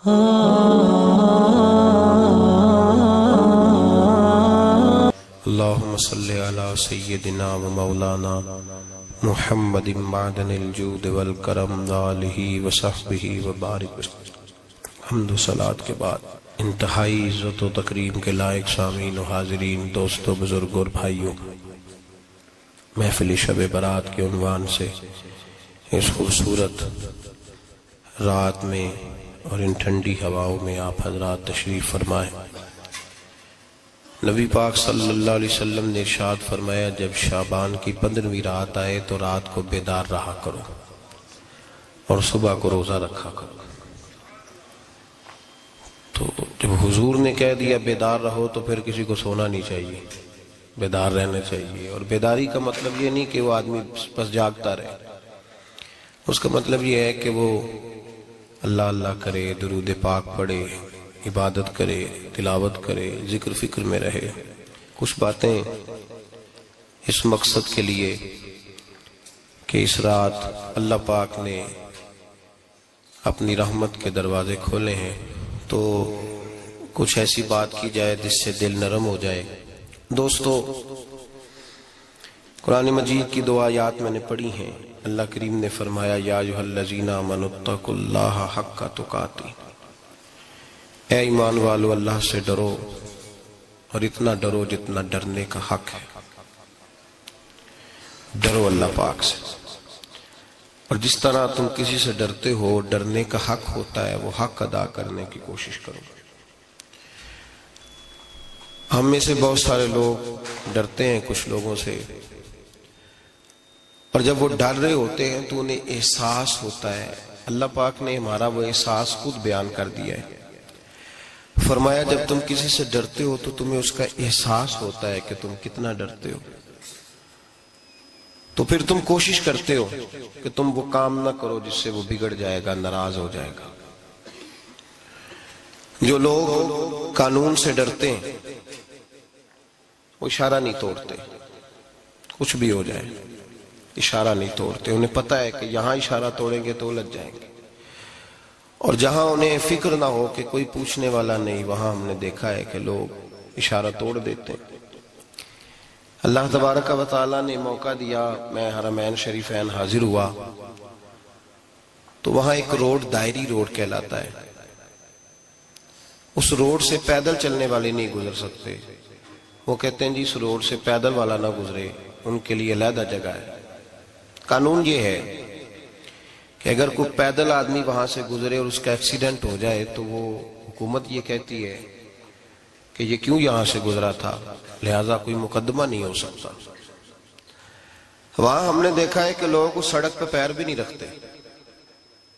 اللہم صلی علی سیدنا و مولانا محمد معدن الجود والکرم آلہ و صحبہ و بارک وسلم۔ حمد و صلاۃ کے بعد انتہائی عزت و تکریم کے لائق سامعین و حاضرین، دوستو، بزرگوں اور بھائیوں، محفل شب برات کے عنوان سے اس خوبصورت رات میں اور ان ٹھنڈی ہواؤں میں آپ حضرات تشریف فرمائیں۔ نبی پاک صلی اللہ علیہ وسلم نے ارشاد فرمایا، جب شعبان کی 15ویں رات آئے تو رات کو بیدار رہا کرو اور صبح کو روزہ رکھا کرو۔ تو جب حضور نے کہہ دیا بیدار رہو تو پھر کسی کو سونا نہیں چاہیے، بیدار رہنا چاہیے۔ اور بیداری کا مطلب یہ نہیں کہ وہ آدمی بس جاگتا رہے، اس کا مطلب یہ ہے کہ وہ اللہ اللہ کرے، درود پاک پڑھے، عبادت کرے، تلاوت کرے، ذکر فکر میں رہے۔ کچھ باتیں اس مقصد کے لیے کہ اس رات اللہ پاک نے اپنی رحمت کے دروازے کھولے ہیں، تو کچھ ایسی بات کی جائے جس سے دل نرم ہو جائے۔ دوستو، قرآن مجید کی 2 آیات میں نے پڑھی ہیں۔ اللہ کریم نے فرمایا، یا ایھا الذین آمنوا اتقوا اللہ حق تقاتہ، اے ایمان والو اللہ سے ڈرو اور اتنا ڈرو جتنا ڈرنے کا حق ہے۔ ڈرو اللہ پاک سے، اور جس طرح تم کسی سے ڈرتے ہو، ڈرنے کا حق ہوتا ہے، وہ حق ادا کرنے کی کوشش کرو۔ ہم میں سے بہت سارے لوگ ڈرتے ہیں کچھ لوگوں سے، اور جب وہ ڈر رہے ہوتے ہیں تو انہیں احساس ہوتا ہے۔ اللہ پاک نے ہمارا وہ احساس خود بیان کر دیا ہے۔ فرمایا، جب تم کسی سے ڈرتے ہو تو تمہیں اس کا احساس ہوتا ہے کہ تم کتنا ڈرتے ہو، تو پھر تم کوشش کرتے ہو کہ تم وہ کام نہ کرو جس سے وہ بگڑ جائے گا، ناراض ہو جائے گا۔ جو لوگ قانون سے ڈرتے ہیں وہ اشارہ نہیں توڑتے، کچھ بھی ہو جائے اشارہ نہیں توڑتے۔ انہیں پتہ ہے کہ یہاں اشارہ توڑیں گے تو الجھ جائیں گے، اور جہاں انہیں فکر نہ ہو کہ کوئی پوچھنے والا نہیں، وہاں ہم نے دیکھا ہے کہ لوگ اشارہ توڑ دیتے ہیں۔ اللہ تبارک و تعالیٰ نے موقع دیا، میں حرمین شریفین حاضر ہوا تو وہاں ایک روڈ دائری روڈ کہلاتا ہے۔ اس روڈ سے پیدل چلنے والے نہیں گزر سکتے۔ وہ کہتے ہیں جی اس روڈ سے پیدل والا نہ گزرے، ان کے لیے علیحدہ جگہ ہے۔ قانون یہ ہے کہ اگر کوئی پیدل آدمی وہاں سے گزرے اور اس کا ایکسیڈنٹ ہو جائے تو وہ حکومت یہ کہتی ہے کہ یہ کیوں یہاں سے گزرا تھا، لہٰذا کوئی مقدمہ نہیں ہو سکتا۔ وہاں ہم نے دیکھا ہے کہ لوگ اس سڑک پہ پیر بھی نہیں رکھتے،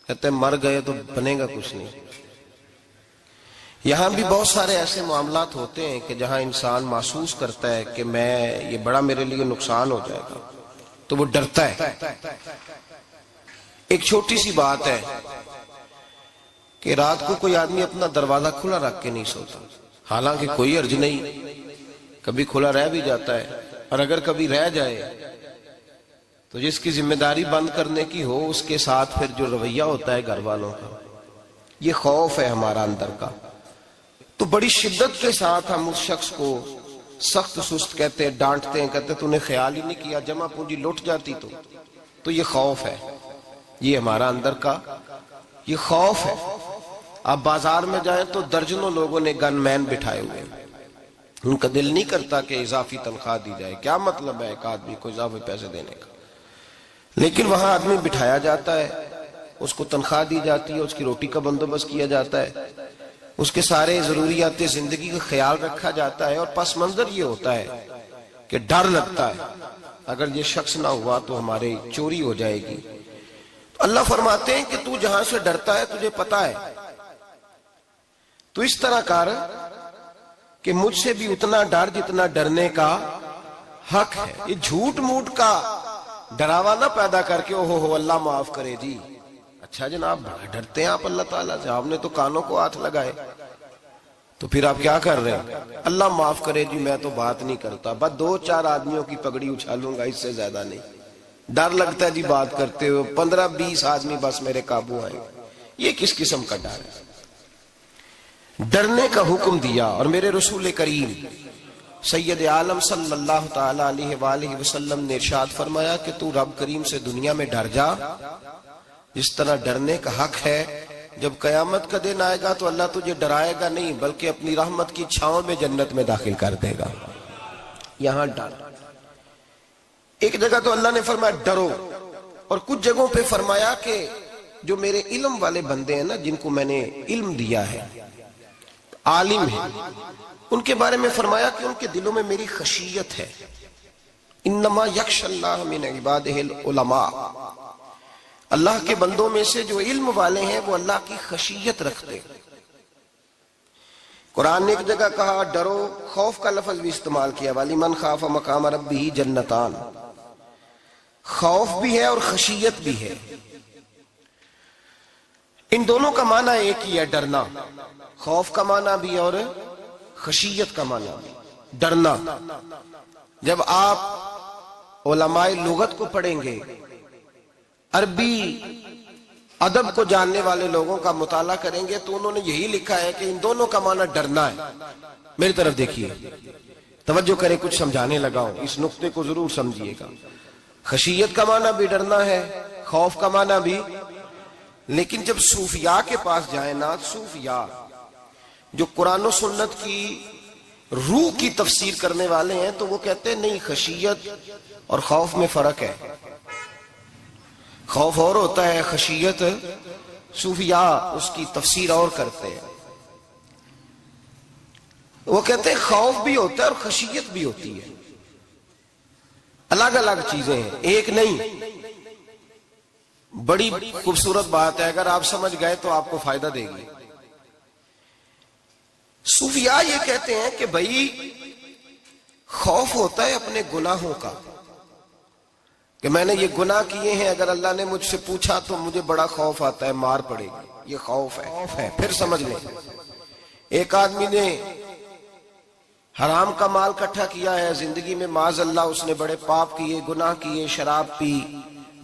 کہتے ہیں مر گئے تو بنے گا کچھ نہیں۔ یہاں بھی بہت سارے ایسے معاملات ہوتے ہیں کہ جہاں انسان محسوس کرتا ہے کہ یہ بڑا میرے لیے نقصان ہو جائے گا، تو وہ ڈرتا ہے۔ ایک چھوٹی سی بات ہے کہ رات کو کوئی آدمی اپنا دروازہ کھلا رکھ کے نہیں سوتا، حالانکہ کوئی حرج نہیں، کبھی کھلا رہ بھی جاتا ہے، اور اگر کبھی رہ جائے تو جس کی ذمہ داری بند کرنے کی ہو اس کے ساتھ پھر جو رویہ ہوتا ہے گھر والوں کا، یہ خوف ہے ہمارا اندر کا، تو بڑی شدت کے ساتھ ہم اس شخص کو سخت سست کہتے ہیں، ڈانٹتے ہیں، کہتے ہیں تو نے خیال ہی نہیں کیا، جمع پونجی لٹ جاتی تو یہ خوف ہے، یہ ہمارا اندر کا یہ خوف ہے۔ آپ بازار میں جائیں تو درجنوں لوگوں نے گن مین بٹھائے ہوئے ہیں، ان کا دل نہیں کرتا کہ اضافی تنخواہ دی جائے، کیا مطلب ہے ایک آدمی کو اضافی پیسے دینے کا، لیکن وہاں آدمی بٹھایا جاتا ہے، اس کو تنخواہ دی جاتی ہے، اس کی روٹی کا بندوبست کیا جاتا ہے، اس کے سارے ضروریات زندگی کا خیال رکھا جاتا ہے، اور پس منظر یہ ہوتا ہے کہ ڈر لگتا ہے اگر یہ شخص نہ ہوا تو ہمارے چوری ہو جائے گی۔ اللہ فرماتے ہیں کہ تو جہاں سے ڈرتا ہے تجھے پتا ہے، تو اس طرح کر کہ مجھ سے بھی اتنا ڈر جتنا ڈرنے کا حق ہے۔ یہ جھوٹ موٹ کا ڈراوا نہ پیدا کر کے اوہ اللہ معاف کرے جی، اچھا جناب بڑا ڈرتے ہیں آپ اللہ تعالیٰ سے، آپ نے تو کانوں کو ہاتھ لگائے، تو پھر آپ کیا کر رہے ہیں؟ اللہ معاف کرے جی میں تو بات نہیں کرتا، بس 2-4 آدمیوں کی پگڑی اچھالوں گا، اس سے زیادہ نہیں، ڈر لگتا ہے جی بات کرتے ہو، 15-20 آدمی بس میرے قابو آئیں گے۔ یہ کس قسم کا ڈر ہے؟ ڈرنے کا حکم دیا، اور میرے رسول کریم سید عالم صلی اللہ تعالی علیہ وآلہ وسلم نے ارشاد فرمایا کہ تو رب کریم سے دنیا میں ڈر جا جس طرح ڈرنے کا حق ہے۔ جب قیامت کا دن آئے گا تو اللہ تجھے ڈرائے گا نہیں بلکہ اپنی رحمت کی چھاؤں میں جنت میں داخل کر دے گا۔ یہاں ڈر، ایک جگہ تو اللہ نے فرمایا ڈرو، اور کچھ جگہوں پہ فرمایا کہ جو میرے علم والے بندے ہیں نا، جن کو میں نے علم دیا ہے، عالم ہیں، ان کے بارے میں فرمایا کہ ان کے دلوں میں میری خشیت ہے۔ انما یخشی اللہ من عبادہ العلماء، اللہ کے بندوں میں سے جو علم والے ہیں وہ اللہ کی خشیت رکھتے ہیں۔ قرآن نے ایک جگہ کہا ڈرو، خوف کا لفظ بھی استعمال کیا، وَلِمَنْ خَافَ مَقَامَ رَبِّهِ جَنَّتَانِ، خوف بھی ہے اور خشیت بھی ہے۔ ان دونوں کا معنی ایک ہی ہے، ڈرنا، خوف کا معنی بھی اور خشیت کا معنی بھی، ڈرنا۔ جب آپ علماء لغت کو پڑھیں گے، عربی ادب کو جاننے والے لوگوں کا مطالعہ کریں گے، تو انہوں نے یہی لکھا ہے کہ ان دونوں کا معنی ڈرنا ہے۔ میری طرف دیکھیے، توجہ کریں، کچھ سمجھانے لگا ہوں، اس نقطے کو ضرور سمجھیے گا۔ خشیت کا معنی بھی ڈرنا ہے، خوف کا معنی بھی۔ لیکن جب صوفیاء کے پاس جائیں نا، صوفیاء جو قرآن و سنت کی روح کی تفسیر کرنے والے ہیں، تو وہ کہتے ہیں نہیں، خشیت اور خوف میں فرق ہے، خوف اور ہوتا ہے، خشیت صوفیاء اس کی تفسیر اور کرتے ہیں۔ وہ کہتے ہیں خوف بھی ہوتا ہے اور خشیت بھی ہوتی ہے، الگ الگ چیزیں ہیں، ایک نہیں۔ بڑی خوبصورت بات ہے، اگر آپ سمجھ گئے تو آپ کو فائدہ دے گی۔ صوفیاء یہ کہتے ہیں کہ بھائی خوف ہوتا ہے اپنے گناہوں کا، کہ میں نے یہ گناہ کیے ہیں، اگر اللہ نے مجھ سے پوچھا تو مجھے بڑا خوف آتا ہے، مار پڑے گی، یہ خوف ہے۔ پھر سمجھ لیں، ایک آدمی نے حرام کا مال اکٹھا کیا ہے زندگی میں، معاذ اللہ اس نے بڑے پاپ کیے، گناہ کیے، شراب پی،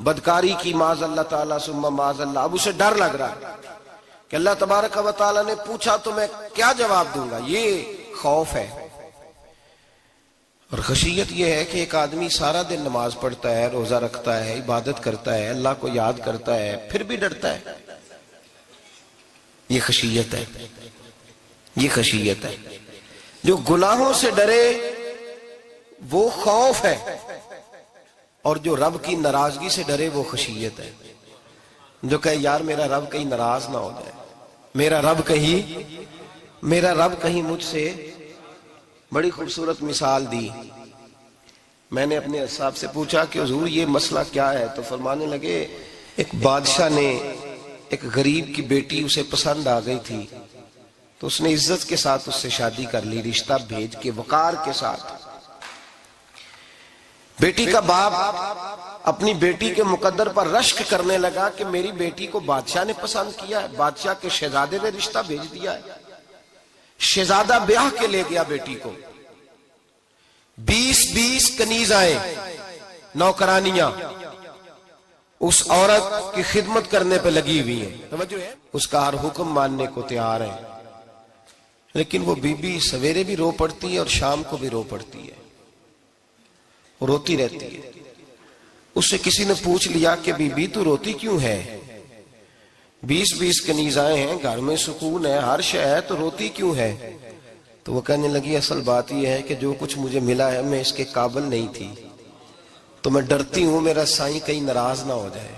بدکاری کی، معاذ اللہ تعالیٰ ثم معاذ اللہ۔ اب اسے ڈر لگ رہا ہے کہ اللہ تبارک و تعالیٰ نے پوچھا تو میں کیا جواب دوں گا، یہ خوف ہے۔ اور خشیت یہ ہے کہ ایک آدمی سارا دن نماز پڑھتا ہے، روزہ رکھتا ہے، عبادت کرتا ہے، اللہ کو یاد کرتا ہے، پھر بھی ڈرتا ہے، یہ خشیت ہے، یہ خشیت ہے۔ جو گناہوں سے ڈرے وہ خوف ہے، اور جو رب کی ناراضگی سے ڈرے وہ خشیت ہے۔ جو کہے یار میرا رب کہیں ناراض نہ ہو جائے، میرا رب کہیں مجھ سے۔ بڑی خوبصورت مثال دی، میں نے اپنے صاحب سے پوچھا کہ حضور یہ مسئلہ کیا ہے، تو فرمانے لگے ایک بادشاہ نے ایک غریب کی بیٹی اسے پسند آ گئی تھی، تو اس نے عزت کے ساتھ اس سے شادی کر لی، رشتہ بھیج کے وقار کے ساتھ۔ بیٹی کا باپ اپنی بیٹی کے مقدر پر رشک کرنے لگا کہ میری بیٹی کو بادشاہ نے پسند کیا ہے، بادشاہ کے شہزادے نے رشتہ بھیج دیا ہے۔ شہزادہ بیاہ کے لے گیا بیٹی کو، 20 کنیزائیں، نوکرانیاں اس عورت کی خدمت کرنے پہ لگی ہوئی ہیں، توجہ ہے، اس کا ہر حکم ماننے کو تیار ہے۔ لیکن وہ بی بی سویرے بھی رو پڑتی ہے اور شام کو بھی رو پڑتی ہے، روتی رہتی ہے۔ اس سے کسی نے پوچھ لیا کہ بی بی تو روتی کیوں ہے، 20 کنیزائیں ہیں، گھر میں سکون ہے، ہر شے ہے، تو روتی کیوں ہے؟ تو وہ کہنے لگی اصل بات یہ ہے کہ جو کچھ مجھے ملا ہے میں اس کے قابل نہیں تھی، تو میں ڈرتی ہوں میرا سائیں کہیں ناراض نہ ہو جائے،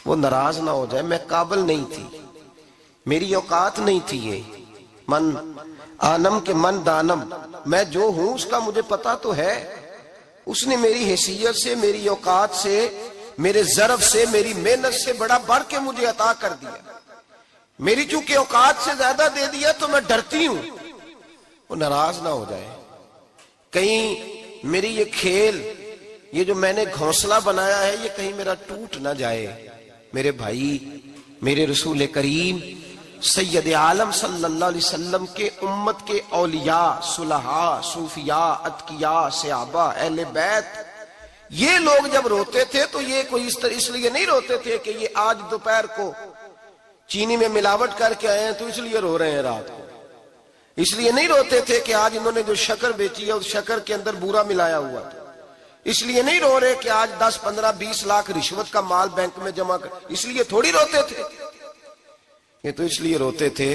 وہ ناراض نہ ہو جائے، میں قابل نہیں تھی، میری اوقات نہیں تھی۔ یہ من آنم کے من دانم، میں جو ہوں اس کا مجھے پتا تو ہے، اس نے میری حیثیت سے، میری اوقات سے، میرے ظرف سے، میری محنت سے بڑا بڑھ کے مجھے عطا کر دیا، میری چونکہ اوقات سے زیادہ دے دیا تو میں ڈرتی ہوں وہ ناراض نہ ہو جائے، کہیں میری یہ کھیل، یہ جو میں نے گھونسلہ بنایا ہے، یہ کہیں میرا ٹوٹ نہ جائے۔ میرے بھائی، میرے رسول کریم سید عالم صلی اللہ علیہ وسلم کے امت کے اولیاء، صلحاء، صوفیاء، اتقیاء، صحابہ، اہل بیت، یہ لوگ جب روتے تھے تو یہ کوئی اس لیے نہیں روتے تھے کہ یہ آج دوپہر کو چینی میں ملاوٹ کر کے آئے ہیں تو اس لیے رو رہے ہیں رات کو، اس لیے نہیں روتے تھے کہ آج انہوں نے جو شکر بیچی ہے اس شکر کے اندر بورا ملایا ہوا تھا، اس لیے نہیں رو رہے کہ آج 10 15 20 لاکھ رشوت کا مال بینک میں جمع کر، اس لیے تھوڑی روتے تھے، یہ تو اس لیے روتے تھے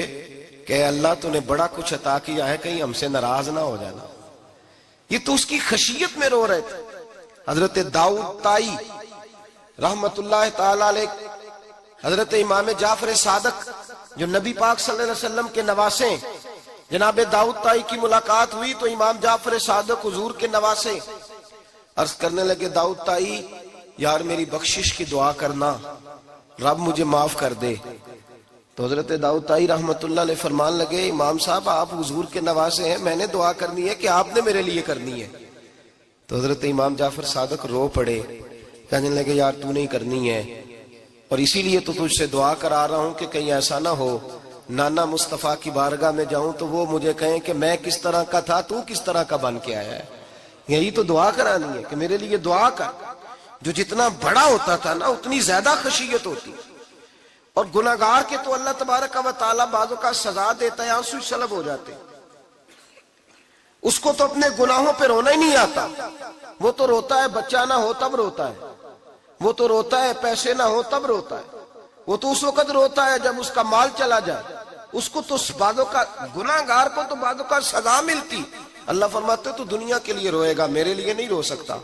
کہ اللہ تو نے بڑا کچھ عطا کیا ہے، کہیں ہم سے ناراض نہ ہو جانا. یہ تو اس کی خشیت میں رو رہے تھے. حضرت داؤد طائی رحمت اللہ تعالی علیہ، حضرت امام جعفر صادق جو نبی پاک صلی اللہ علیہ وسلم کے نواسے، جناب داؤد طائی کی ملاقات ہوئی تو امام جعفر صادق حضور کے نواسے عرض کرنے لگے، داؤد طائی یار میری بخشش کی دعا کرنا، رب مجھے معاف کر دے. تو حضرت داؤد طائی رحمت اللہ علیہ فرمان لگے، امام صاحب آپ حضور کے نواسے ہیں، میں نے دعا کرنی ہے کہ آپ نے میرے لیے کرنی ہے؟ تو حضرت امام جعفر صادق رو پڑے، کہنے لگے یار تو نہیں کرنی ہے، اور اسی لیے تو تجھ سے دعا کرا رہا ہوں کہ کہیں ایسا نہ ہو نانا مصطفیٰ کی بارگاہ میں جاؤں تو وہ مجھے کہیں کہ میں کس طرح کا تھا تو کس طرح کا بن کے آیا ہے. یہی تو دعا کرانی ہے کہ میرے لیے دعا کر. جو جتنا بڑا ہوتا تھا نا اتنی زیادہ خشیت ہوتی. اور گناہگار کے تو اللہ تبارک و تعالیٰ بعضوں کا سزا دیتا ہے، آنسو سلب ہو جاتے، اس کو تو اپنے گناہوں پہ رونا ہی نہیں آتا. وہ تو روتا ہے بچہ نہ ہو تب روتا ہے، وہ تو روتا ہے پیسے نہ ہو تب روتا ہے، وہ تو اس وقت روتا ہے جب اس کا مال چلا جائے. اس کو تو بعضوں کا گناہگار کو تو بعضوں کا سزا ملتی. اللہ فرماتے تو دنیا کے لیے روئے گا، میرے لیے نہیں رو سکتا.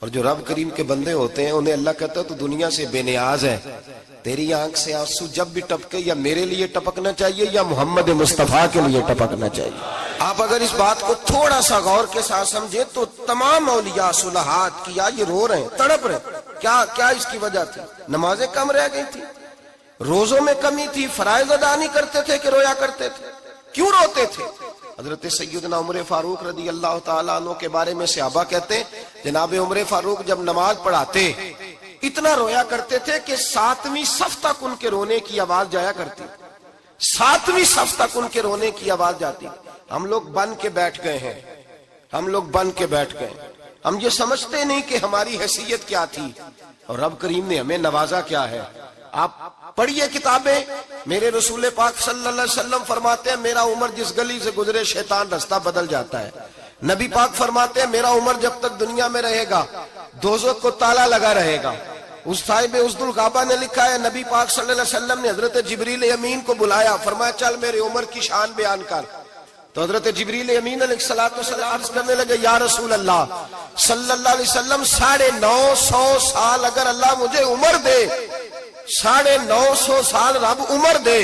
اور جو رب کریم کے بندے ہوتے ہیں انہیں اللہ کہتا ہے تو دنیا سے بے نیاز ہے، تیری آنکھ سے آنسو جب بھی ٹپکے یا میرے لیے ٹپکنا چاہیے یا محمد مصطفیٰ کے لیے ٹپکنا چاہیے. آپ اگر اس بات کو تھوڑا سا غور کے ساتھ سمجھے تو تمام اولیاء صلحات کیا یہ رو رہے ہیں، تڑپ رہے ہیں. کیا اس کی وجہ تھی؟ نمازیں کم رہ گئی تھی، روزوں میں کمی تھی، فرائض ادا نہیں کرتے تھے کہ رویا کرتے تھے؟ کیوں روتے تھے؟ حضرت سیدنا عمر فاروق رضی اللہ تعالیٰ عنہ کے بارے میں صحابہ کہتے ہیں جناب عمر فاروق جب نماز پڑھاتے اتنا رویا کرتے تھے کہ 7ویں صف تک ان کے رونے کی آواز جایا کرتی. 7ویں صف تک ان کے رونے کی آواز جاتی. ہم لوگ بن کے بیٹھ گئے ہیں، ہم لوگ بن کے بیٹھ گئے، ہم یہ سمجھتے نہیں کہ ہماری حیثیت کیا تھی اور رب کریم نے ہمیں نوازا کیا ہے. آپ پڑھیے کتابیں، میرے رسول پاک صلی اللہ علیہ وسلم فرماتے ہیں میرا عمر جس گلی سے گزرے شیطان رستہ بدل جاتا ہے. نبی پاک فرماتے ہیں میرا عمر جب تک دنیا میں رہے گا دوزخ کو تالا لگا رہے گا. اس صاحب عزد الغابہ نے لکھا ہے نبی پاک صلی اللہ علیہ وسلم نے حضرت جبریل امین کو بلایا، فرمایا چل میرے عمر کی شان بیان کر. تو حضرت جبریل امین علیہ السلام عرض کرنے لگے یا رسول اللہ صلی اللہ علیہ وسلم 950 سال اگر اللہ مجھے عمر دے، 950 سال رب عمر دے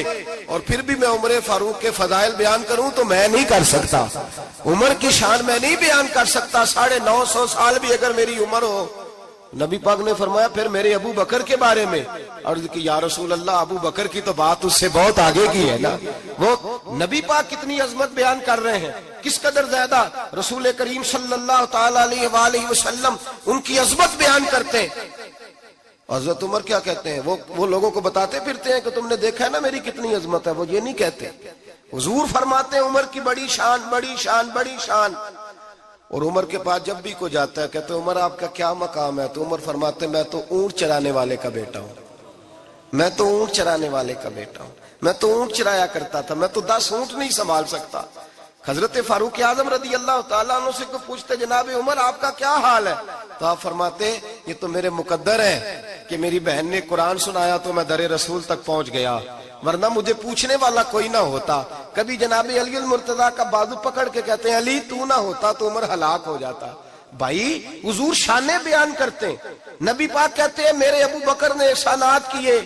اور پھر بھی میں عمر فاروق کے فضائل بیان کروں تو میں نہیں کر سکتا. عمر کی شان میں نہیں بیان کر سکتا. 950 سال بھی اگر میری عمر ہو. نبی پاک نے فرمایا پھر میرے ابو بکر کے بارے میں عرض کی یا رسول اللہ ابو بکر کی تو بات اس سے بہت آگے کی ہے نا. وہ نبی پاک کتنی عظمت بیان کر رہے ہیں، کس قدر زیادہ رسول کریم صلی اللہ تعالی علیہ وآلہ وسلم ان کی عظمت بیان کرتے ہیں. حضرت عمر کیا کہتے ہیں؟ وہ لوگوں کو بتاتے پھرتے ہیں کہ تم نے دیکھا ہے نا میری کتنی عظمت ہے. وہ یہ نہیں کہتے. حضور فرماتے ہیں عمر کی بڑی شان بڑی شان بڑی شان. اور عمر کے پاس جب بھی کوئی جاتا ہے کہتے ہیں عمر آپ کا کیا مقام ہے؟ تو عمر فرماتے ہیں میں تو اونٹ چرانے والے کا بیٹا ہوں، میں تو اونٹ چرانے والے کا بیٹا ہوں، میں تو اونٹ چرایا کرتا تھا، میں تو 10 اونٹ نہیں سنبھال سکتا. حضرت فاروق اعظم رضی اللہ تعالیٰ عنہ سے کو پوچھتے جناب عمر آپ کا کیا حال ہے؟ تو آپ فرماتے یہ تو میرے مقدر ہے کہ میری بہن نے قرآن سنایا تو میں در رسول تک پہنچ گیا، ورنہ مجھے پوچھنے والا کوئی نہ ہوتا. کبھی جناب علی المرتضیٰ کا بازو پکڑ کے کہتے ہیں علی تو نہ ہوتا تو عمر ہلاک ہو جاتا. بھائی حضور شانیں بیان کرتے ہیں. نبی پاک کہتے ہیں میرے ابو بکر نے احسانات کیے،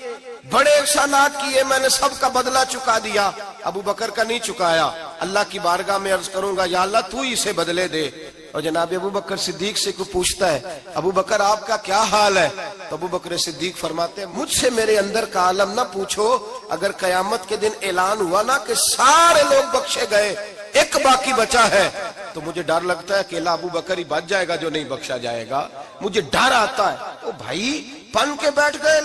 بڑے احسانات کیے، میں نے سب کا بدلہ چکا دیا، ابو بکر کا نہیں چکایا. اللہ کی بارگاہ میں عرض کروں گا یا اللہ تو ہی اسے بدلے دے. اور جناب ابو بکر صدیق سے کوئی پوچھتا ہے ابو بکر آپ کا کیا حال ہے؟ تو ابو بکر صدیق فرماتے ہیں مجھ سے میرے اندر کا عالم نہ پوچھو، اگر قیامت کے دن اعلان ہوا نا کہ سارے لوگ بخشے گئے ایک باقی بچا ہے تو مجھے ڈر لگتا ہے اکیلا ابو بکر ہی بچ جائے گا جو نہیں بخشا جائے گا. مجھے ڈر آتا ہے. تو بھائی پن کے بیٹھ گئے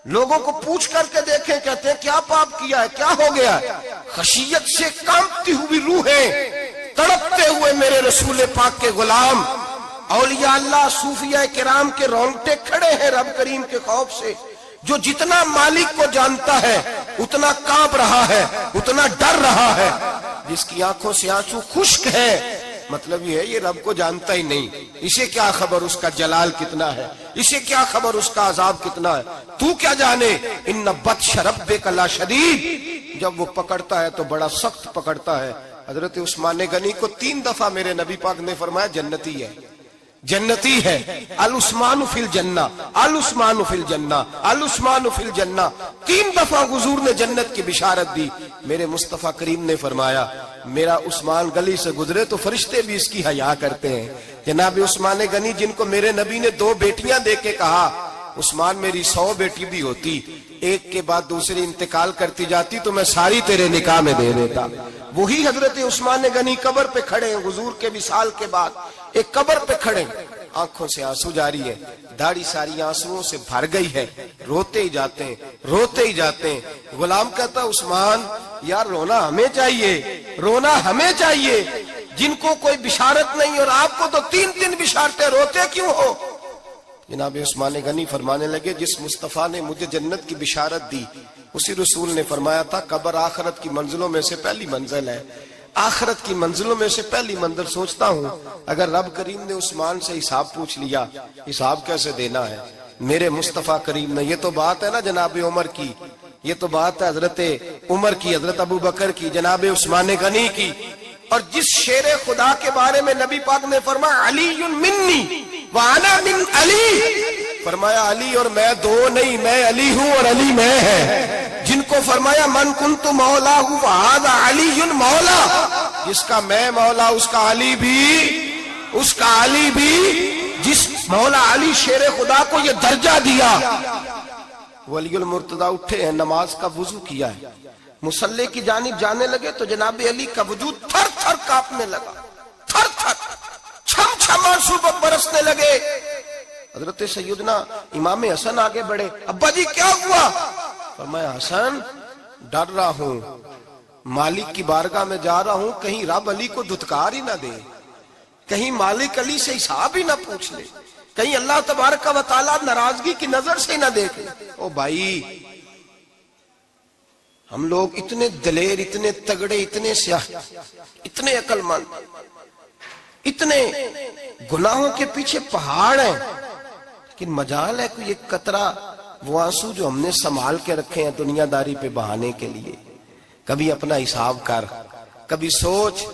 لوگوں کو پوچھ کر کے دیکھیں، کہتے ہیں کیا پاپ کیا ہے، کیا ہو گیا ہے؟ خشیت سے کانپتی ہوئی روحیں، تڑپتے ہوئے میرے رسول پاک کے غلام اولیاء اللہ صوفیاء کرام کے رونگٹے کھڑے ہیں رب کریم کے خوف سے. جو جتنا مالک کو جانتا ہے اتنا کانپ رہا ہے، اتنا ڈر رہا ہے، جس کی آنکھوں سے آنسو خشک ہے، مطلب یہ ہے یہ رب کو جانتا ہی نہیں، اسے کیا خبر اس کا جلال کتنا ہے، اسے کیا خبر اس کا عذاب کتنا ہے، تو کیا جانے ان بطش ربک لشدید، جب وہ پکڑتا ہے تو بڑا سخت پکڑتا ہے۔ حضرت عثمان غنی کو 3 دفعہ میرے نبی پاک نے فرمایا جنتی ہے، جنتی ہے، العثمان فی الجنہ، العثمان فی الجنہ، العثمان فی الجنہ، 3 دفعہ حضور نے جنت کی بشارت دی۔ میرے مصطفیٰ کریم نے فرمایا میرا عثمان گلی سے گزرے تو فرشتے بھی اس کی حیا کرتے ہیں۔ جناب عثمان غنی جن کو میرے نبی نے 2 بیٹیاں دے کے کہا عثمان میری 100 بیٹی بھی ہوتی، ایک کے بعد دوسری انتقال کرتی جاتی تو میں ساری تیرے نکاح میں دے دیتا، وہی حضرت عثمان غنی قبر پہ کھڑے ہیں حضور کے وصال کے بعد، ایک قبر پہ کھڑے، آنکھوں سے آنسو جاری ہے، داڑھی ساری آنسوؤں سے بھر گئی ہے، روتے ہی جاتے ہیں، روتے ہی جاتے ہیں۔ غلام کہتا عثمان یار رونا ہمیں چاہیے، رونا ہمیں چاہیے، جن کو کوئی بشارت نہیں اور آپ کو تو 3 بشارتیں، روتے کیوں ہو؟ جناب عثمان غنی فرمانے لگے جس مصطفیٰ نے مجھے جنت کی بشارت دی اسی رسول نے فرمایا تھا قبر آخرت کی منزلوں میں سے پہلی منزل ہے، آخرت کی منزلوں میں سے پہلی منزل۔ سوچتا ہوں اگر رب کریم نے عثمان سے حساب پوچھ لیا حساب کیسے دینا ہے؟ میرے مصطفیٰ کریم نے، یہ تو بات ہے نا جناب عمر کی، یہ تو بات ہے حضرت عمر کی، حضرت ابو بکر کی، جناب عثمان غنی کی، اور جس شیر خدا کے بارے میں نبی پاک نے فرمایا علی منی وانا من علی، فرمایا علی اور میں 2 نہیں، میں علی ہوں اور علی میں ہے، جن کو فرمایا من کنت مولا فہذا علی مولا، جس کا میں مولا اس کا علی بھی، اس کا علی بھی، جس مولا علی شیر خدا کو یہ درجہ دیا۔ ولی المرتضی اٹھے ہیں، نماز کا وضو کیا ہے، مصلی کی جانب جانے لگے تو جناب علی کا وجود تھر تھر کانپنے لگا، تھر تھر، چھم چھم آنسو برسنے لگے۔ حضرت سیدنا امام حسن آگے بڑھے، ابا جی کیا ہوا؟ فرمایا حسن ڈر رہا ہوں، مالک کی بارگاہ میں جا رہا ہوں، کہیں رب علی کو دھتکار ہی نہ دے، کہیں مالک علی سے حساب ہی نہ پوچھ لے، کہیں اللہ تبارک و تعالیٰ ناراضگی کی نظر سے نہ دیکھے۔ او بھائی ہم لوگ اتنے دلیر، اتنے تگڑے، اتنے سیاہ، اتنے عقل مند، اتنے گناہوں کے پیچھے پہاڑ ہیں، لیکن مجال ہے کوئی ایک قطرہ وہ آنسو جو ہم نے سنبھال کے رکھے ہیں دنیا داری پہ بہانے کے لیے۔ کبھی اپنا حساب کر، کبھی سوچ،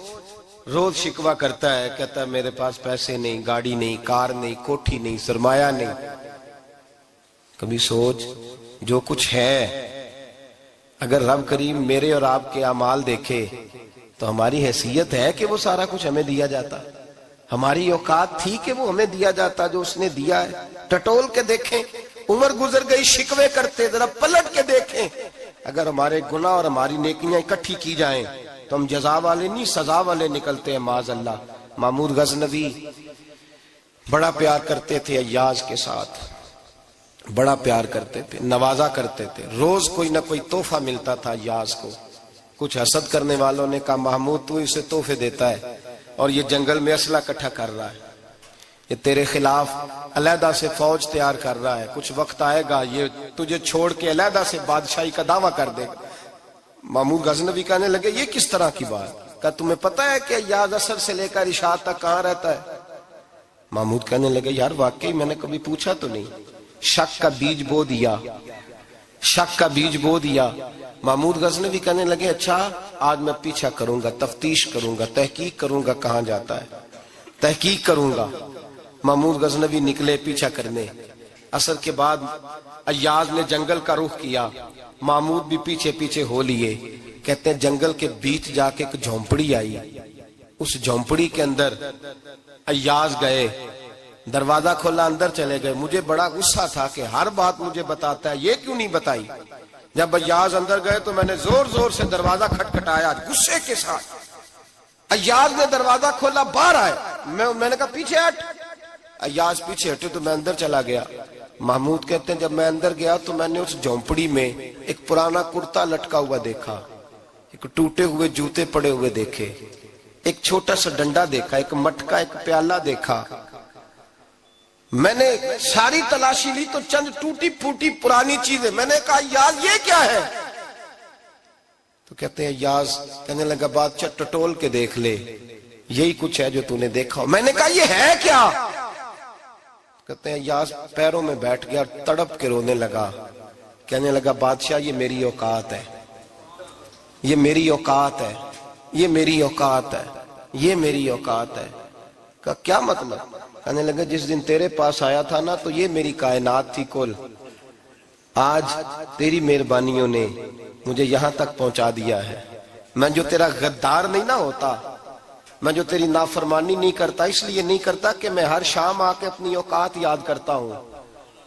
روز شکوہ کرتا ہے، کہتا ہے میرے پاس پیسے نہیں، گاڑی نہیں، کار نہیں، کوٹھی نہیں، سرمایہ نہیں۔ کبھی سوچ جو کچھ ہے اگر رب کریم میرے اور آپ کے اعمال دیکھے تو ہماری حیثیت ہے کہ وہ سارا کچھ ہمیں دیا جاتا، ہماری اوقات تھی کہ وہ ہمیں دیا جاتا جو اس نے دیا ہے۔ ٹٹول کے دیکھیں، عمر گزر گئی، شکوے کرتے، ذرا پلٹ کے دیکھیں، اگر ہمارے گناہ اور ہماری نیکیاں اکٹھی کی جائیں تو ہم جزا والے نہیں سزا والے نکلتے ہیں معاذ اللہ۔ مامور غزنوی بڑا پیار کرتے تھے ایاز کے ساتھ، بڑا پیار کرتے تھے، نوازا کرتے تھے، روز کوئی نہ کوئی تحفہ ملتا تھا ایاز کو۔ کچھ حسد کرنے والوں نے کہا محمود تو اسے تحفے دیتا ہے اور یہ جنگل میں اسلحہ اکٹھا کر رہا ہے، یہ تیرے خلاف علیحدہ سے فوج تیار کر رہا ہے، کچھ وقت آئے گا یہ تجھے چھوڑ کے علیحدہ سے بادشاہی کا دعویٰ کر دے گا۔ مامور غزنوی کہنے لگے یہ کس طرح کی بات؟ کہا تمہیں پتہ ہے کہ ایاز عصر سے لے کر عشاء تک کہاں رہتا ہے؟ محمود کہنے لگے یار واقعی میں نے کبھی پوچھا تو نہیں، شک کا بیج بو دیا، شک کا بیج بو دیا۔ محمود غزنوی کہنے لگے اچھا آج میں پیچھا کروں گا، تفتیش کروں گا، تحقیق کروں گا کہاں جاتا ہے، تحقیق کروں گا۔ محمود غزنوی نکلے پیچھا کرنے، عصر کے بعد ایاز نے جنگل کا رخ کیا، محمود بھی پیچھے پیچھے ہو لیے۔ کہتے ہیں جنگل کے بیچ جا کے ایک جھونپڑی آئی، اس جھونپڑی کے اندر ایاز گئے، دروازہ کھولا، اندر چلے گئے۔ مجھے بڑا غصہ تھا کہ ہر بات مجھے بتاتا ہے، یہ کیوں نہیں بتائی؟ جب ایاز اندر گئے تو میں نے زور زور سے دروازہ کھٹکھٹایا غصے کے ساتھ۔ ایاز نے دروازہ کھولا، باہر آئے، میں نے کہا پیچھے ہٹ۔ ایاز پیچھے ہٹے تو میں اندر چلا گیا۔ محمود کہتے ہیں جب میں اندر گیا تو میں نے اس جھونپڑی میں ایک پرانا کرتا لٹکا ہوا دیکھا، ایک ٹوٹے ہوئے جوتے پڑے ہوئے دیکھے، ایک چھوٹا سا ڈنڈا دیکھا، ایک مٹکا، ایک پیالہ دیکھا۔ میں نے ساری تلاشی لی تو چند ٹوٹی پھوٹی پرانی چیزیں، میں نے کہا یار یہ کیا ہے؟ کہتے ہیں یاز، کہنے لگا بادشاہ ٹٹول کے دیکھ لے، یہی کچھ ہے جو تو نے دیکھا ہو۔ میں نے کہا یہ ہے کیا؟ کہتے ہیں یاز پیروں میں بیٹھ گیا، تڑپ کے رونے لگا، کہنے لگا بادشاہ یہ میری اوقات ہے، یہ میری اوقات ہے، یہ میری اوقات ہے، یہ میری اوقات ہے۔ کہا کیا مطلب؟ کہنے لگا جس دن تیرے پاس آیا تھا نا تو یہ میری کائنات تھی کل، آج تیری مہربانیوں نے مجھے یہاں تک پہنچا دیا ہے۔ میں جو تیرا غدار نہیں نہ ہوتا، میں جو تیری نافرمانی نہیں کرتا، اس لیے نہیں کرتا کہ میں ہر شام آ کے اپنی اوقات یاد کرتا ہوں،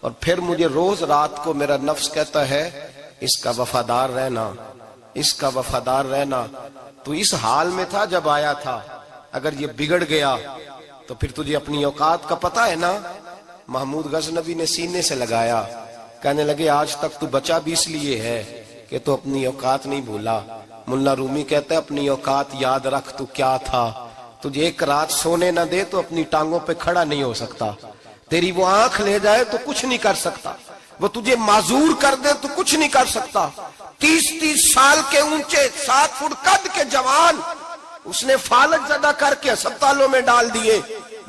اور پھر مجھے روز رات کو میرا نفس کہتا ہے اس کا وفادار رہنا، اس کا وفادار رہنا۔ تو اس حال میں تھا جب آیا تھا، اگر یہ بگڑ گیا تو پھر تجھے اپنی اوقات کا پتہ ہے نا۔ محمود غزنوی نے سینے سے لگایا، کہنے لگے آج تک تو بچا بھی اس لیے ہے کہ تو اپنی اوقات نہیں بھولا۔ ملا رومی کہتا ہے اپنی اوقات یاد رکھ، تو کیا تھا، تجھے ایک رات سونے نہ دے تو اپنی ٹانگوں پہ کھڑا نہیں ہو سکتا، تیری وہ آنکھ لے جائے تو کچھ نہیں کر سکتا، وہ تجھے معذور کر دے تو کچھ نہیں کر سکتا۔ 30 سال کے اونچے 7 فٹ قد کے جوان اس نے فالج زدہ کر کے ہسپتالوں میں ڈال دیے،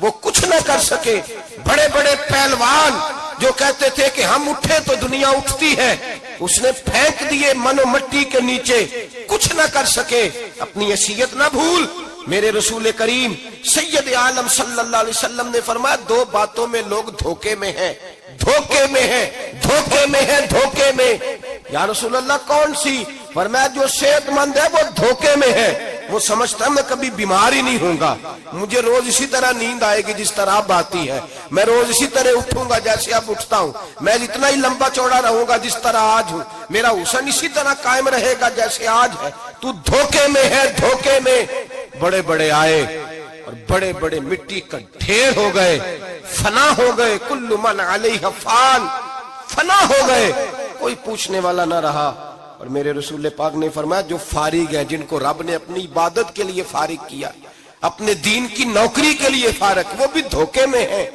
وہ کچھ نہ کر سکے۔ بڑے بڑے پہلوان جو کہتے تھے کہ ہم اٹھے تو دنیا اٹھتی ہے، اس نے پھینک دیے منو مٹی کے نیچے، کچھ نہ کر سکے۔ اپنی حیثیت نہ بھول۔ میرے رسول کریم سید عالم صلی اللہ علیہ وسلم نے فرمایا 2 باتوں میں لوگ دھوکے میں ہیں، دھوکے میں ہیں، دھوکے میں ہیں، دھوکے میں۔ یا رسول اللہ کون سی؟ فرمایا جو صحت مند ہے وہ دھوکے میں ہے، وہ سمجھتا ہے میں کبھی بیمار ہی نہیں ہوں گا، مجھے روز اسی طرح نیند آئے گی جس طرح اب آتی ہے، میں روز اسی طرح اٹھوں گا جیسے اب اٹھتا ہوں، میں اتنا ہی لمبا چوڑا رہوں گا جس طرح آج ہوں، میرا حسن اسی طرح قائم رہے گا جیسے آج ہے۔ تو دھوکے میں ہے، دھوکے میں۔ بڑے بڑے آئے اور بڑے بڑے مٹی کا ڈھیر ہو گئے، فنا ہو گئے، کل من علیہ فان، فنا ہو گئے، کوئی پوچھنے والا نہ رہا۔ اور میرے رسول پاک نے فرمایا جو فارغ ہیں، جن کو رب نے اپنی عبادت کے لیے فارغ کیا، اپنے دین کی نوکری کے لیے فارغ، وہ بھی دھوکے میں ہیں،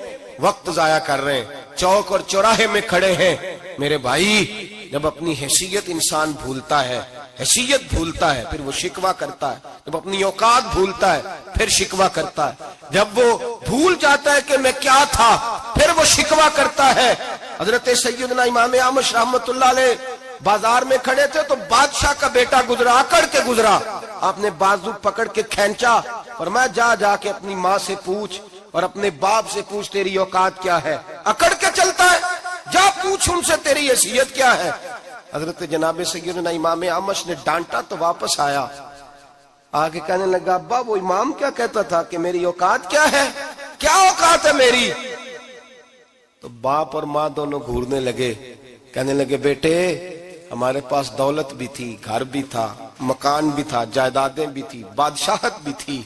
وقت ضائع کر رہے ہیں، چوک اور چوراہے میں کھڑے ہیں۔ میرے بھائی جب اپنی حیثیت انسان بھولتا ہے، حیثیت بھولتا ہے پھر وہ شکوہ کرتا ہے، جب اپنی اوقات بھولتا ہے پھر شکوہ کرتا ہے، جب وہ بھول جاتا ہے کہ میں کیا تھا پھر وہ شکوہ کرتا ہے۔ حضرت سیدنا امام اعمش رحمت اللہ علیہ بازار میں کھڑے تھے تو بادشاہ کا بیٹا گزرا، اکڑ کے گزرا، آپ نے بازو پکڑ کے کھینچا، فرمایا جا کے اپنی ماں سے پوچھ اور اپنے باپ سے پوچھ تیری اوقات کیا ہے۔ اکڑ کے چلتا ہے، جا پوچھ ان سے تیری حیثیت کیا ہے۔ حضرت جناب سیدنا امام اعمش نے ڈانٹا تو واپس آیا، آگے کہنے لگا ابا وہ امام کیا کہتا تھا کہ میری اوقات کیا ہے، کیا اوقات ہے میری؟ تو باپ اور ماں دونوں گھورنے لگے، کہنے لگے بیٹے ہمارے پاس دولت بھی تھی، گھر بھی تھا، مکان بھی تھا، جائیدادیں بھی تھی، بادشاہت بھی تھی،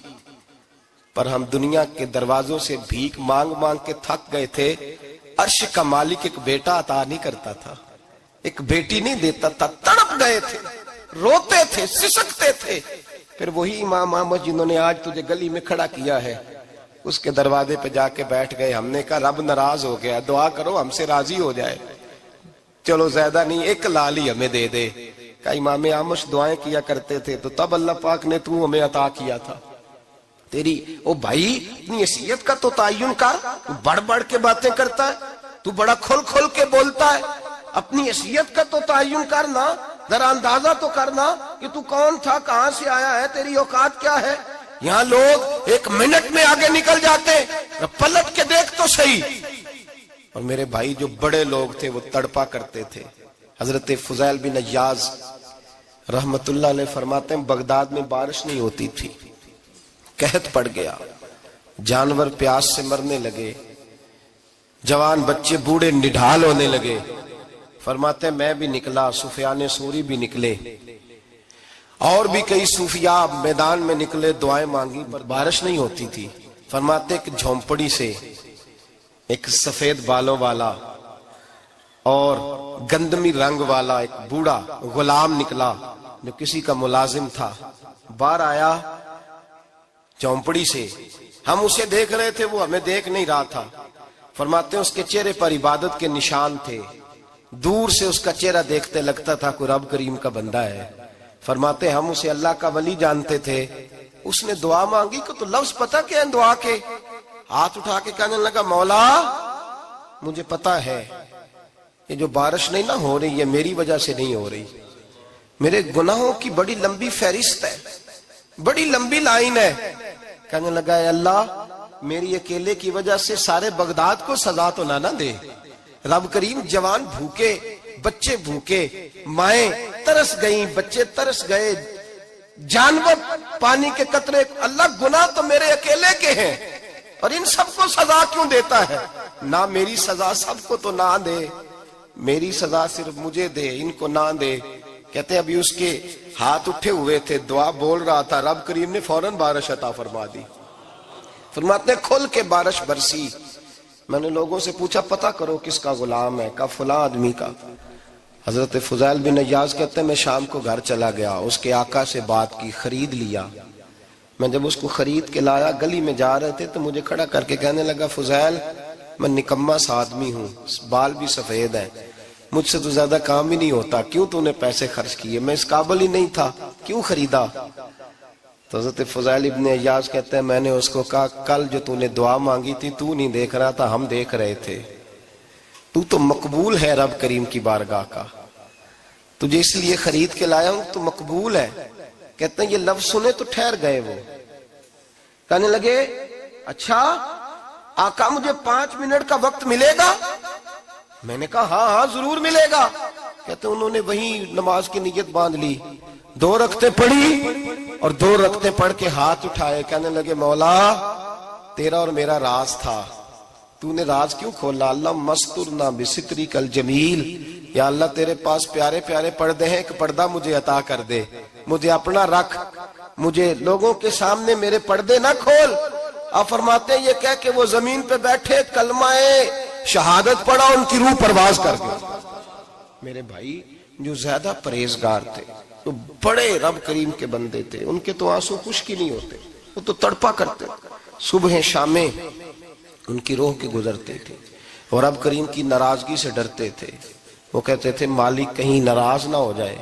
پر ہم دنیا کے دروازوں سے بھیک مانگ مانگ کے تھک گئے تھے۔ عرش کا مالک ایک بیٹا عطا نہیں کرتا تھا، ایک بیٹی نہیں دیتا تھا، تڑپ گئے تھے، روتے تھے، سسکتے تھے۔ پھر وہی امام احمد جنہوں نے آج تجھے گلی میں کھڑا کیا ہے اس کے دروازے پہ جا کے بیٹھ گئے۔ ہم نے کہا رب ناراض ہو گیا، دعا کرو ہم سے راضی ہو جائے، چلو زیادہ نہیں ایک لال ہی ہمیں دے دے۔ کہ امام اعمش دعائیں کیا کرتے تھے تو تب اللہ پاک نے تو ہمیں عطا کیا تھا۔ تیری او بھائی اپنی حیثیت کا تو تعین کر، تو بڑھ بڑھ کے باتیں کرتا ہے، تو بڑا کھل کھل کے بولتا ہے، اپنی حیثیت کا تو تعین کرنا، ذرا اندازہ تو کرنا کہ تو کون تھا، کہاں سے آیا ہے، تیری اوقات کیا ہے۔ یہاں لوگ 1 منٹ میں آگے نکل جاتے، پلٹ کے دیکھ تو صحیح۔ اور میرے بھائی جو بڑے لوگ تھے وہ تڑپا کرتے تھے۔ حضرت فضیل بن عیاض رحمت اللہ علیہ فرماتے ہیں بغداد میں بارش نہیں ہوتی تھی، قحط پڑ گیا، جانور پیاس سے مرنے لگے، جوان بچے بوڑھے نڈھال ہونے لگے۔ فرماتے ہیں میں بھی نکلا، سفیان ثوری بھی نکلے، اور بھی کئی صوفیاء میدان میں نکلے، دعائیں مانگی، پر بارش نہیں ہوتی تھی۔ فرماتے ایک جھونپڑی سے ایک سفید بالوں والا اور گندمی رنگ والا ایک بوڑھا غلام نکلا جو کسی کا ملازم تھا، باہر آیا جھونپڑی سے، ہم اسے دیکھ رہے تھے، وہ ہمیں دیکھ نہیں رہا تھا۔ فرماتے ہیں اس کے چہرے پر عبادت کے نشان تھے، دور سے اس کا چہرہ دیکھتے لگتا تھا کوئی رب کریم کا بندہ ہے۔ فرماتے ہم اسے اللہ کا ولی جانتے تھے، اس نے دعا مانگی کہ تو لفظ پتہ کیا ہے دعا کے، ہاتھ اٹھا کے کہنے لگا مولا مجھے پتا ہے یہ جو بارش نہیں نہ ہو رہی ہے میری وجہ سے نہیں ہو رہی، میرے گناہوں کی بڑی لمبی فہرست ہے، بڑی لمبی لائن ہے۔ کہنے لگا اے اللہ میری اکیلے کی وجہ سے سارے بغداد کو سزا تو نہ دے۔ رب کریم جوان بھوکے، بچے بھوکے، مائیں ترس گئیں، بچے ترس گئے، جانور پانی کے قطرے، اللہ گناہ تو میرے اکیلے کے ہیں اور ان سب کو سزا کیوں دیتا ہے؟ نہ میری سزا سب کو تو نہ دے، میری سزا صرف مجھے دے، ان کو نہ دے۔ کہتے ہیں ابھی اس کے ہاتھ اٹھے ہوئے تھے، دعا بول رہا تھا، رب کریم نے فوراً بارش عطا فرما دی۔ فرماتے ہیں کھل کے بارش برسی۔ میں نے لوگوں سے پوچھا پتہ کرو کس کا غلام ہے، کہا فلاں آدمی کا۔ حضرت فضیل بن عیاض کہتے ہیں میں شام کو گھر چلا گیا، اس کے آقا سے بات کی، خرید لیا۔ میں جب اس کو خرید کے لایا، گلی میں جا رہے تھے تو مجھے کھڑا کر کے کہنے لگا فضیل میں نکما سا آدمی ہوں، بال بھی سفید ہیں، مجھ سے تو زیادہ کام ہی نہیں ہوتا، کیوں تو نے پیسے خرچ کیے؟ میں اس قابل ہی نہیں تھا، کیوں خریدا؟ تو حضرت فضیل ابن عیاض کہتے ہیں میں نے اس کو کہا کل جو تو نے دعا مانگی تھی تو نہیں دیکھ رہا تھا، ہم دیکھ رہے تھے، تو مقبول ہے رب کریم کی بارگاہ کا، تجھے اس لیے خرید کے لایا ہوں، تو مقبول ہے۔ کہتے ہیں یہ لفظ سنے تو ٹھہر گئے، وہ کہنے لگے اچھا آقا مجھے 5 منٹ کا وقت ملے گا؟ میں نے کہا ہاں ہاں ضرور ملے گا۔ کہتے ہیں انہوں نے وہیں نماز کی نیت باندھ لی، 2 رکعتیں پڑھی اور 2 رکعتیں پڑھ کے ہاتھ اٹھائے، کہنے لگے مولا تیرا اور میرا راز تھا، تو نے راز کیوں کھولا؟ اللہ مسترنا بستری کل جمیل، یا اللہ تیرے پاس پیارے پیارے پردے ہیں، ایک پردہ مجھے عطا کر دے، مجھے اپنا رکھ، مجھے لوگوں کے سامنے میرے پردے نہ کھول۔ آپ فرماتے ہیں یہ کہہ کہ وہ زمین پہ بیٹھے کلمہ شہادت پڑھا، ان کی روح پرواز کر گئی۔ میرے بھائی جو زیادہ پرہیزگار تھے، جو بڑے رب کریم کے بندے تھے، ان کے تو آنسو خشک ہی نہیں ہوتے، وہ تو تڑپا کرتے، صبح شامیں ان کی روح کے گزرتے تھے اور رب کریم کی ناراضگی سے ڈرتے تھے۔ وہ کہتے تھے مالک کہیں ناراض نہ ہو جائے،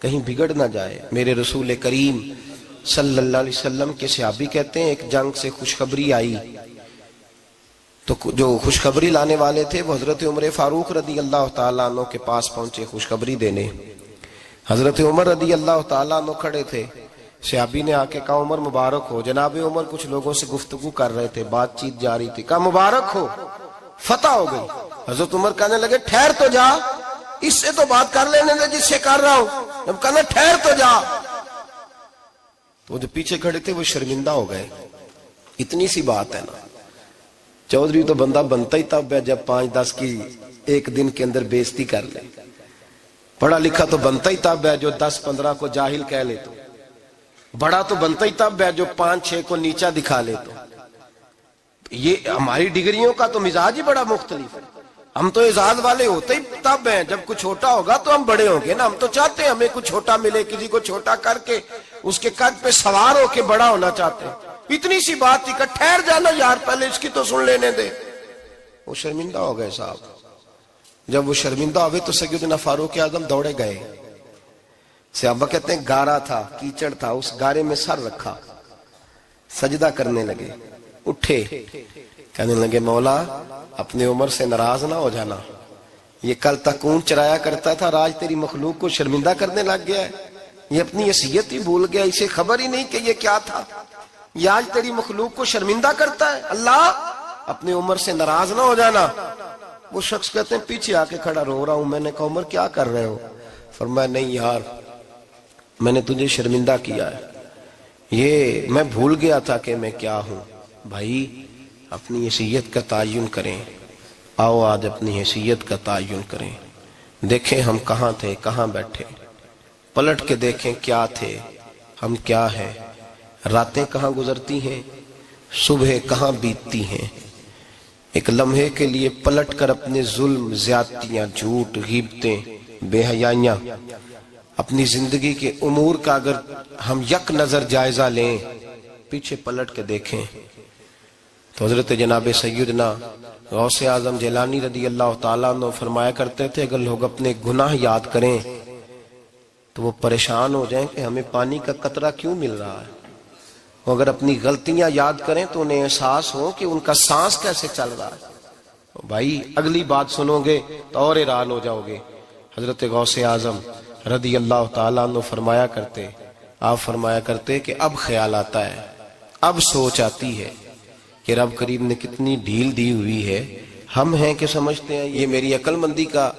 کہیں بگڑ نہ جائے۔ میرے رسول کریم صلی اللہ علیہ وسلم کے صحابی کہتے ہیں ایک جنگ سے خوشخبری آئی، تو جو خوشخبری لانے والے تھے وہ حضرت عمر فاروق رضی اللہ تعالیٰ عنہ کے پاس پہنچے خوشخبری دینے۔ حضرت عمر رضی اللہ تعالیٰ عنہ کھڑے تھے، صحابی نے آ کے کہا عمر مبارک ہو۔ جناب عمر کچھ لوگوں سے گفتگو کر رہے تھے، بات چیت جاری تھی، کہا مبارک ہو، فتح ہو گئی۔ حضرت عمر کہنے لگے ٹھہر تو جا، اس سے تو بات کر لینے دے جس سے کر رہا ہوں۔ جب کہنا ٹھہر تو جا، تو جو پیچھے کھڑے تھے وہ شرمندہ ہو گئے، اتنی سی بات ہے نا، چودھری تو بندہ بنتا ہی تب ہے جب 5-10 کی ایک دن کے اندر بےزتی کر لے، پڑھا لکھا تو بنتا ہی تب ہے جو 10-15 کو جاہل کہہ لے، تو بڑا تو بنتا ہی تب ہے جو 5-6 کو نیچا دکھا لے۔ تو یہ ہماری ڈگریوں کا تو مزاج ہی بڑا مختلف ہے، ہم تو اعزاز والے ہوتے ہی تب ہیں جب کچھ چھوٹا ہوگا تو ہم بڑے ہوں گے نا، ہم تو چاہتے ہیں ہمیں کچھ چھوٹا ملے، کسی کو چھوٹا کر کے اس کے قد پہ سوار ہو کے بڑا ہونا چاہتے ہیں۔ اتنی سی بات تھی کہ ٹھہر جانا یار پہلے اس کی تو سن لینے دے۔ وہ شرمندہ ہو گئے صاحب، جب وہ شرمندہ ہوئے تو سیدنا فاروق اعظم دوڑے گئے۔ صحابہ کہتے ہیں گارا تھا، کیچڑ تھا، اس گارے میں سر رکھا، سجدہ کرنے لگے، اٹھے، کہنے لگے مولا اپنے عمر سے ناراض نہ ہو جانا، یہ کل تک اونٹ چرایا کرتا تھا، آج تیری مخلوق کو شرمندہ کرنے لگ گیا ہے، یہ اپنی حیثیت ہی بھول گیا، اسے خبر ہی نہیں کہ یہ کیا تھا، یہ آج تیری مخلوق کو شرمندہ کرتا ہے، اللہ اپنے عمر سے ناراض نہ ہو جانا۔ وہ شخص کہتے ہیں پیچھے آ کے کھڑا رو رہا ہوں۔ میں نے کہا عمر کیا کر رہے ہو؟ فرمایا نہیں یار میں نے تجھے شرمندہ کیا ہے، یہ میں بھول گیا تھا کہ میں کیا ہوں۔ بھائی اپنی حیثیت کا تعین کریں، آؤ آج اپنی حیثیت کا تعین کریں، دیکھیں ہم کہاں تھے، کہاں بیٹھے، پلٹ کے دیکھیں کیا تھے، ہم کیا ہیں، راتیں کہاں گزرتی ہیں، صبح کہاں بیتتی ہیں۔ ایک لمحے کے لیے پلٹ کر اپنے ظلم، زیادتیاں، جھوٹ، غیبتیں، بے حیائیاں، اپنی زندگی کے امور کا اگر ہم یک نظر جائزہ لیں، پیچھے پلٹ کے دیکھیں تو حضرت جناب سیدنا غوث اعظم جیلانی رضی اللہ تعالیٰ عنہ فرمایا کرتے تھے اگر لوگ اپنے گناہ یاد کریں تو وہ پریشان ہو جائیں کہ ہمیں پانی کا قطرہ کیوں مل رہا ہے. وہ اگر اپنی غلطیاں یاد کریں تو انہیں احساس ہو کہ ان کا سانس کیسے چل رہا ہے. بھائی اگلی بات سنو گے تو اور حیران ہو جاؤ گے. حضرت غوث اعظم رضی اللہ تعالیٰ عنہ فرمایا کرتے کہ اب خیال آتا ہے، اب سوچ آتی ہے کہ رب کریم نے کتنی ڈھیل دی ہوئی ہے. ہم ہیں کہ سمجھتے ہیں یہ میری عقل مندی کا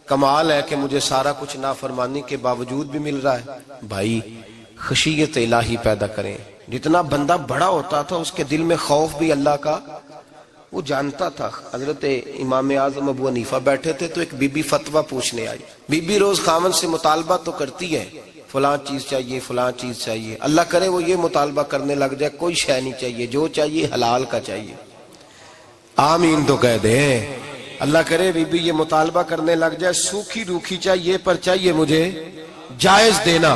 کمال ہے کہ مجھے سارا کچھ نافرمانی کے باوجود بھی مل رہا ہے. بھائی خشیت الہی پیدا کریں. جتنا بندہ بڑا ہوتا تھا اس کے دل میں خوف بھی اللہ کا وہ جانتا تھا. حضرت امام اعظم ابو حنیفہ بیٹھے تھے تو ایک بی بی فتویٰ پوچھنے آئی. بی بی روز خاوند سے مطالبہ تو کرتی ہے، فلاں چیز چاہیے فلاں چیز چاہیے. اللہ کرے وہ یہ مطالبہ کرنے لگ جائے کوئی شے نہیں چاہیے، جو چاہیے حلال کا چاہیے. آمین تو کہہ دے. اللہ کرے بی بی یہ مطالبہ کرنے لگ جائے سوکھی روکھی چاہیے پر چاہیے مجھے جائز دینا،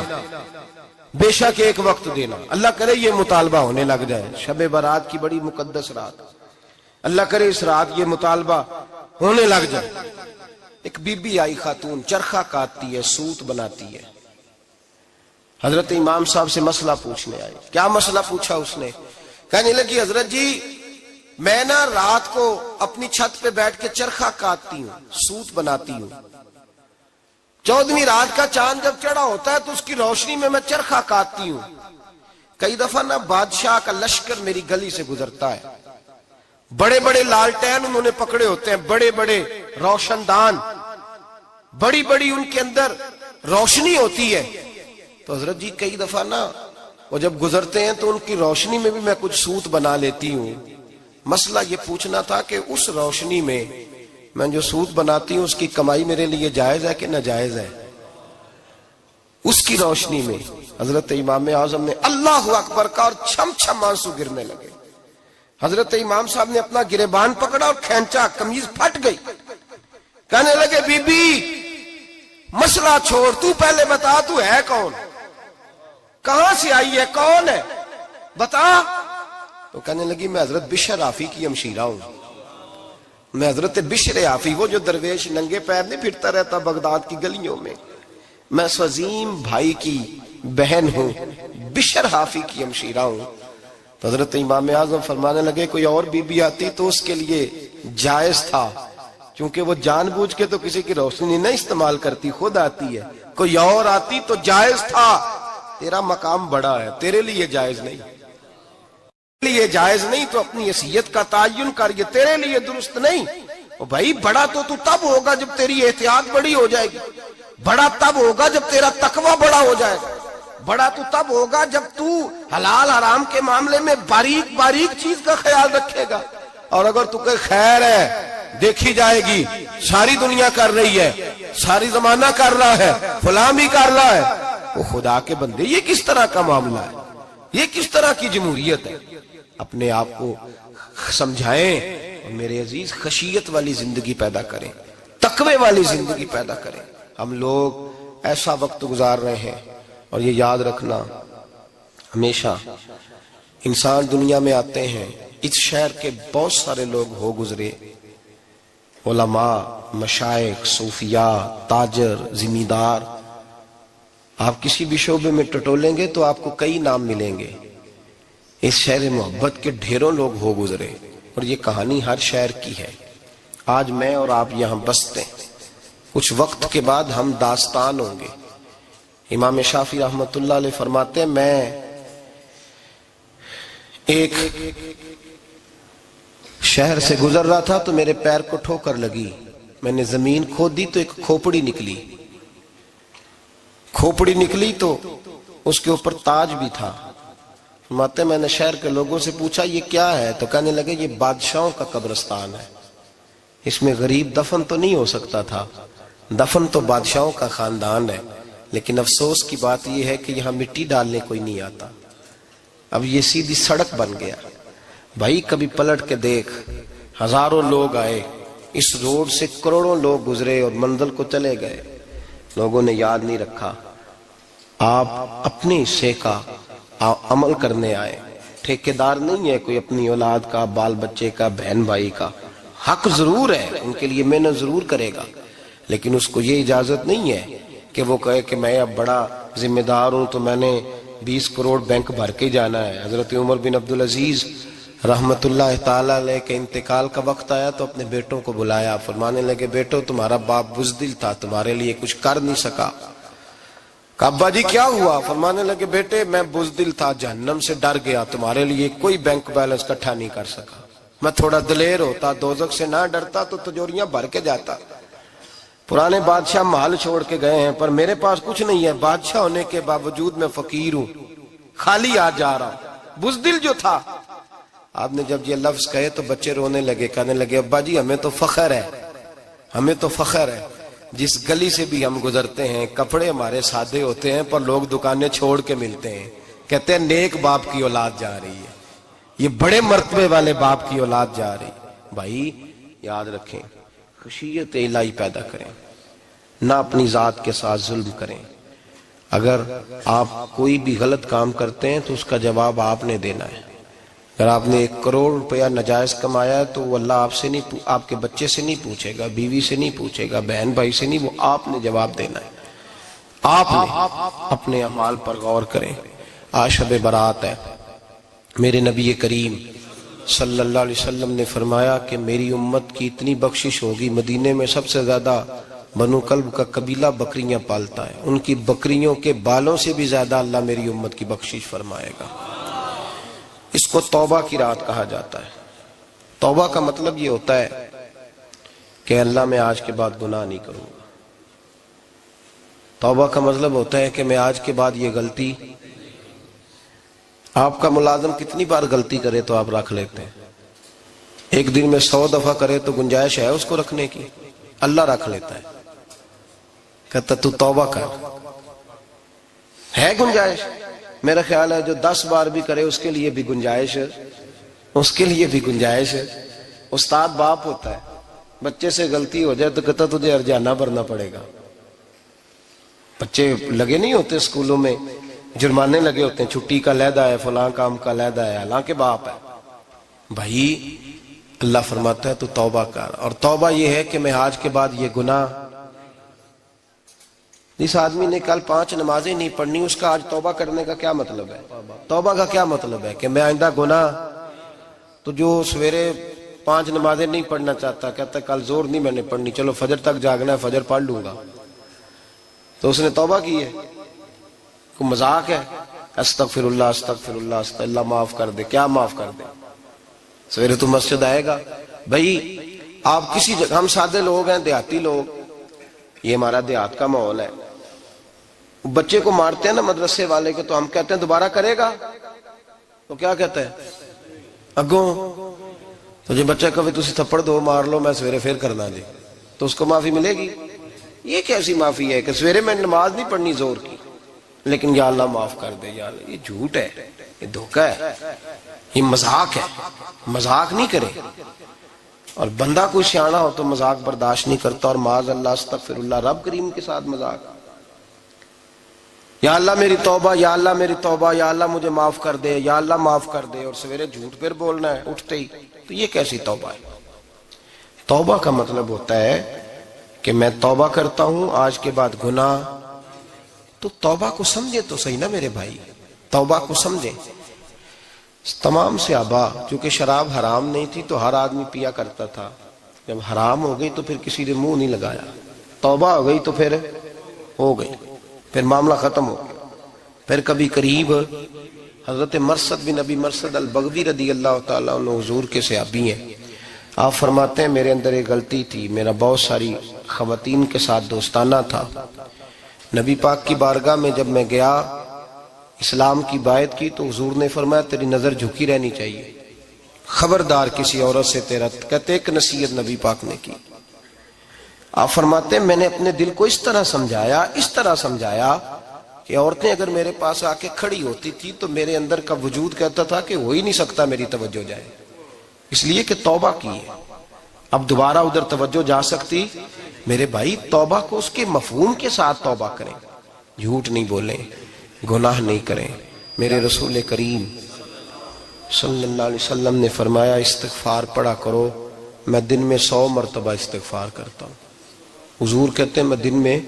بے شک ایک وقت دینا. اللہ کرے یہ مطالبہ ہونے لگ جائے. شب برات کی بڑی مقدس رات، اللہ کرے اس رات یہ مطالبہ ہونے لگ جائے. ایک بی بی آئی خاتون، چرخہ کاٹتی ہے، سوت بناتی ہے. حضرت امام صاحب سے مسئلہ پوچھنے آئی. کیا مسئلہ پوچھا اس نے؟ کہنے لگی حضرت جی میں نا رات کو اپنی چھت پہ بیٹھ کے چرخہ کاٹتی ہوں، سوت بناتی ہوں. 14ویں رات کا چاند جب چڑھا ہوتا ہے تو اس کی روشنی میں چرخہ کاٹتی ہوں. کئی دفعہ نا بادشاہ کا لشکر میری گلی سے گزرتا ہے، بڑے بڑے لالٹین انہوں نے پکڑے ہوتے ہیں، بڑے بڑے روشن دان، بڑی بڑی ان کے اندر روشنی ہوتی ہے. تو حضرت جی کئی دفعہ نا وہ جب گزرتے ہیں تو ان کی روشنی میں بھی میں کچھ سوت بنا لیتی ہوں. مسئلہ یہ پوچھنا تھا کہ اس روشنی میں جو سوت بناتی ہوں اس کی کمائی میرے لیے جائز ہے کہ ناجائز ہے؟ اس کی روشنی میں حضرت امام اعظم نے اللہ اکبر کا اور چھم چھم آنسو گرنے لگے. حضرت امام صاحب نے اپنا گریبان پکڑا اور کھینچا، قمیض پھٹ گئی. کہنے لگے بی بی مسئلہ چھوڑ، تو پہلے بتا تو ہے کون، کہاں سے آئی ہے، کون ہے، بتا. تو کہنے لگی میں حضرت بشر آفی کی ہمشیرہ ہوں. میں حضرت بشر آفی، وہ جو درویش ننگے پیر نہیں پھرتا رہتا بغداد کی گلیوں میں، میں اس عظیم بھائی کی بہن ہوں، بشر آفی کی ہمشیرہ ہوں. تو حضرت امام اعظم فرمانے لگے کوئی اور بی بی آتی تو اس کے لیے جائز تھا، کیونکہ وہ جان بوجھ کے تو کسی کی روشنی نہیں استعمال کرتی، خود آتی ہے. کوئی اور آتی تو جائز تھا. تیرا مقام بڑا ہے، تیرے لیے جائز نہیں، لیے جائز نہیں. تو اپنی حیثیت کا تعین کر، یہ تیرے لیے درست نہیں. بھائی بڑا تو تب ہوگا جب تیری احتیاط بڑی ہو جائے گی، بڑا تب ہوگا جب تیرا تقوی بڑا ہو جائے گا، بڑا تو تب ہوگا جب تو حلال حرام کے معاملے میں باریک باریک چیز کا خیال رکھے گا. اور اگر تو کہ خیر ہے دیکھی جائے گی، ساری دنیا کر رہی ہے، ساری زمانہ کر رہا ہے، فلاں بھی کر رہا ہے، وہ خدا کے بندے یہ کس طرح کا معاملہ ہے، یہ کس طرح کی جمہوریت ہے؟ اپنے آپ کو سمجھائیں اور میرے عزیز خشیت والی زندگی پیدا کریں، تقوی والی زندگی پیدا کریں. ہم لوگ ایسا وقت گزار رہے ہیں، اور یہ یاد رکھنا ہمیشہ انسان دنیا میں آتے ہیں، اس شہر کے بہت سارے لوگ ہو گزرے، علماء، مشائخ، صوفیاء، تاجر، زمیندار. آپ کسی بھی شعبے میں ٹٹولیں گے تو آپ کو کئی نام ملیں گے. اس شہر محبت کے ڈھیروں لوگ ہو گزرے، اور یہ کہانی ہر شہر کی ہے. آج میں اور آپ یہاں بستے ہیں، کچھ وقت کے بعد ہم داستان ہوں گے. امام شافعی رحمت اللہ علیہ فرماتے ہیں میں ایک شہر سے گزر رہا تھا تو میرے پیر کو ٹھوکر لگی، میں نے زمین کھودی تو ایک کھوپڑی نکلی. کھوپڑی نکلی تو اس کے اوپر تاج بھی تھا. فرماتے میں نے شہر کے لوگوں سے پوچھا یہ کیا ہے؟ تو کہنے لگے یہ بادشاہوں کا قبرستان ہے، اس میں غریب دفن تو نہیں ہو سکتا تھا، دفن تو بادشاہوں کا خاندان ہے. لیکن افسوس کی بات یہ ہے کہ یہاں مٹی ڈالنے کوئی نہیں آتا، اب یہ سیدھی سڑک بن گیا. بھائی کبھی پلٹ کے دیکھ، ہزاروں لوگ آئے، اس روڈ سے کروڑوں لوگ گزرے اور منزل کو چلے گئے، لوگوں نے یاد نہیں رکھا. آپ اپنے حصے کا عمل کرنے آئے، ٹھیکیدار نہیں ہے کوئی اپنی اولاد کا، بال بچے کا، بہن بھائی کا. حق ضرور ہے، ان کے لیے محنت ضرور کرے گا، لیکن اس کو یہ اجازت نہیں ہے کہ وہ کہے کہ میں اب بڑا ذمہ دار ہوں تو میں نے 20 کروڑ بینک بھر کے جانا ہے۔ حضرت عمر بن عبدالعزیز رحمت اللہ تعالیٰ علیہ کے انتقال کا وقت آیا تو اپنے بیٹوں کو بلایا، فرمانے لگے بیٹو تمہارا باپ بزدل تھا، تمہارے لیے کچھ کر نہیں سکا۔ کہا ابا جی کیا ہوا؟ فرمانے لگے بیٹے میں بزدل تھا، جہنم سے ڈر گیا، تمہارے لیے کوئی بینک بیلنس اکٹھا نہیں کر سکا۔ میں تھوڑا دلیر ہوتا، دوزخ سے نہ ڈرتا تو تجوریاں بھر کے جاتا۔ پرانے بادشاہ محل چھوڑ کے گئے ہیں پر میرے پاس کچھ نہیں ہے، بادشاہ ہونے کے باوجود میں فقیر ہوں، خالی آ جا رہا ہوں، بزدل جو تھا۔ آپ نے جب یہ لفظ کہے تو بچے رونے لگے، کہنے لگے ابا جی ہمیں تو فخر ہے، ہمیں تو فخر ہے، جس گلی سے بھی ہم گزرتے ہیں کپڑے ہمارے سادے ہوتے ہیں پر لوگ دکانیں چھوڑ کے ملتے ہیں، کہتے ہیں نیک باپ کی اولاد جا رہی ہے، یہ بڑے مرتبے والے باپ کی اولاد جا رہی ہے۔ بھائی یاد رکھیں، خشیت الہی پیدا کریں، نہ اپنی ذات کے ساتھ ظلم کریں۔ اگر آپ کوئی بھی غلط کام کرتے ہیں تو اس کا جواب آپ نے دینا ہے۔ اگر آپ نے 1 کروڑ روپیہ ناجائز کمایا ہے تو وہ اللہ آپ سے نہیں، آپ کے بچے سے نہیں پوچھے گا، بیوی سے نہیں پوچھے گا، بہن بھائی سے نہیں، وہ آپ نے جواب دینا ہے۔ آپ نے اپنے اعمال پر غور کریں۔ آج شب برات ہے، میرے نبی کریم صلی اللہ علیہ وسلم نے فرمایا کہ میری امت کی اتنی بخشش ہوگی، مدینے میں سب سے زیادہ بنو کلب کا قبیلہ بکریاں پالتا ہے، ان کی بکریوں کے بالوں سے بھی زیادہ اللہ میری امت کی بخشش فرمائے گا۔ اس کو توبہ کی رات کہا جاتا ہے۔ توبہ کا مطلب یہ ہوتا ہے کہ اللہ میں آج کے بعد گناہ نہیں کروں گا۔ توبہ کا مطلب ہوتا ہے کہ میں آج کے بعد یہ غلطی، آپ کا ملازم کتنی بار غلطی کرے تو آپ رکھ لیتے ہیں؟ ایک دن میں 100 دفعہ کرے تو گنجائش ہے اس کو رکھنے کی؟ اللہ رکھ لیتا ہے، کہتا تو توبہ کر، ہے گنجائش؟ میرا خیال ہے جو 10 بار بھی کرے اس کے لیے بھی گنجائش ہے، اس کے لیے بھی گنجائش ہے۔ استاد باپ ہوتا ہے، بچے سے غلطی ہو جائے تو کہتا تجھے ارجانہ بھرنا پڑے گا۔ بچے لگے نہیں ہوتے اسکولوں میں، جرمانے لگے ہوتے ہیں، چھٹی کا لیدا ہے، فلاں کام کا لیدا ہے، حالانکہ باپ ہے۔ بھائی اللہ فرماتا ہے تو توبہ کر، اور توبہ یہ ہے کہ میں آج کے بعد یہ گناہ، جس آدمی نے کل 5 نمازیں نہیں پڑھنی اس کا آج توبہ کرنے کا کیا مطلب ہے؟ توبہ کا کیا مطلب ہے کہ میں آئندہ گناہ، تو جو سویرے 5 نمازیں نہیں پڑھنا چاہتا کہتا ہے کل زور نہیں میں نے پڑھنی، چلو فجر تک جاگنا ہے فجر پڑھ لوں گا، تو اس نے توبہ کی ہے؟ کوئی مذاق ہے؟ استغفر اللہ استغفر اللہ استغفر اللہ، معاف کر دے، کیا معاف کر دے؟ سویرے تو مسجد آئے گا۔ بھائی آپ کسی جگہ، ہم سادے لوگ ہیں، دیہاتی لوگ، یہ ہمارا دیہات کا ماحول ہے، بچے کو مارتے ہیں نا مدرسے والے کے تو ہم کہتے ہیں دوبارہ کرے گا، تو کیا کہتا ہے اگوں، تو جو بچہ کبھی تسی تھپڑ دو مار لو میں سویرے پھر کرنا جی، تو اس کو معافی ملے گی؟ یہ کیسی معافی ہے کہ سویرے میں نماز نہیں پڑھنی زور کی لیکن یا اللہ معاف کر دے یا اللہ؟ یہ جھوٹ ہے، یہ دھوکہ ہے، یہ مذاق ہے، مذاق نہیں کرے۔ اور بندہ کوئی سیاںا ہو تو مذاق برداشت نہیں کرتا، اور معاذ اللہ استغفر اللہ، رب کریم کے ساتھ مذاق، یا اللہ میری توبہ، یا اللہ میری توبہ، یا اللہ مجھے معاف کر دے، یا اللہ معاف کر دے، اور سویرے جھوٹ پھر بولنا ہے اٹھتے ہی، تو یہ کیسی توبہ ہے؟ توبہ کا مطلب ہوتا ہے کہ میں توبہ کرتا ہوں آج کے بعد گناہ، تو توبہ کو سمجھے تو صحیح نا میرے بھائی، توبہ کو سمجھیں۔ تمام صحابہ، چونکہ شراب حرام نہیں تھی تو ہر آدمی پیا کرتا تھا، جب حرام ہو گئی تو پھر کسی نے منہ نہیں لگایا، توبہ ہو گئی تو پھر ہو گئی، پھر معاملہ ختم ہو گیا۔ پھر کبھی قریب حضرت مرثد بن ابی مرثد البغوی رضی اللہ تعالیٰ عنہ حضور کے صحابی ہیں، آپ فرماتے ہیں میرے اندر ایک غلطی تھی، میرا بہت ساری خواتین کے ساتھ دوستانہ تھا، نبی پاک کی بارگاہ میں جب میں گیا اسلام کی بائعت کی تو حضور نے فرمایا تیری نظر جھکی رہنی چاہیے، خبردار کسی عورت سے تیرا، کہتے ایک نصیحت نبی پاک نے کی۔ آپ فرماتے ہیں میں نے اپنے دل کو اس طرح سمجھایا کہ عورتیں اگر میرے پاس آ کے کھڑی ہوتی تھی تو میرے اندر کا وجود کہتا تھا کہ ہو ہی نہیں سکتا میری توجہ جائے، اس لیے کہ توبہ کی ہے، اب دوبارہ ادھر توجہ جا سکتی؟ میرے بھائی توبہ کو اس کے مفہوم کے ساتھ توبہ کریں، جھوٹ نہیں بولیں، گناہ نہیں کریں۔ میرے رسول کریم صلی اللہ علیہ وسلم نے فرمایا استغفار پڑھا کرو، میں دن میں 100 مرتبہ استغفار کرتا ہوں۔ حضور کہتے ہیں میں دن میں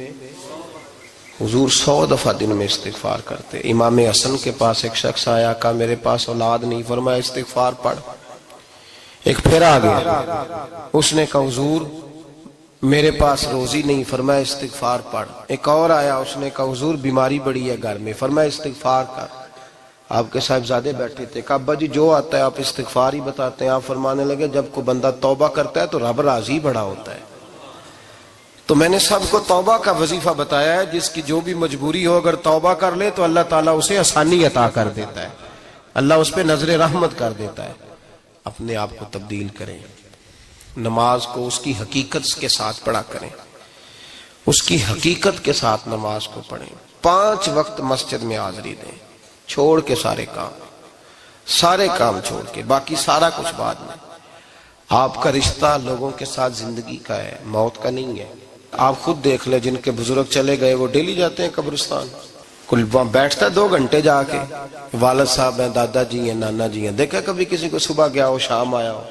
حضور 100 دفعہ دن میں استغفار کرتے. امام حسن کے پاس ایک شخص آیا, کہا میرے پاس اولاد نہیں, فرمایا استغفار پڑھ. ایک پھر آ گیا, اس نے کہا حضور میرے پاس روزی نہیں, فرمایا استغفار پڑھ. ایک اور آیا, اس نے کہا حضور بیماری بڑی ہے گھر میں, فرمایا استغفار کر. آپ کے صاحبزادے بیٹھے تھے, کہا ابا جی جو آتا ہے آپ استغفار ہی بتاتے ہیں. آپ فرمانے لگے جب کوئی بندہ توبہ کرتا ہے تو رب راضی بڑا ہوتا ہے. تو میں نے سب کو توبہ کا وظیفہ بتایا ہے, جس کی جو بھی مجبوری ہو اگر توبہ کر لے تو اللہ تعالیٰ اسے آسانی عطا کر دیتا ہے, اللہ اس پہ نظر رحمت کر دیتا ہے. اپنے آپ کو تبدیل کریں, نماز کو اس کی حقیقت کے ساتھ پڑھا کریں, اس کی حقیقت کے ساتھ نماز کو پڑھیں. 5 وقت مسجد میں حاضری دیں, چھوڑ کے سارے کام چھوڑ کے, باقی سارا کچھ بعد میں. آپ کا رشتہ لوگوں کے ساتھ زندگی کا ہے, موت کا نہیں ہے. آپ خود دیکھ لیں, جن کے بزرگ چلے گئے وہ ڈیلی جاتے ہیں قبرستان, کل بیٹھتا ہے 2 گھنٹے جا کے. والد صاحب ہیں, دادا جی ہیں, نانا جی ہیں, دیکھا کبھی کسی کو صبح گیا ہو شام آیا ہو؟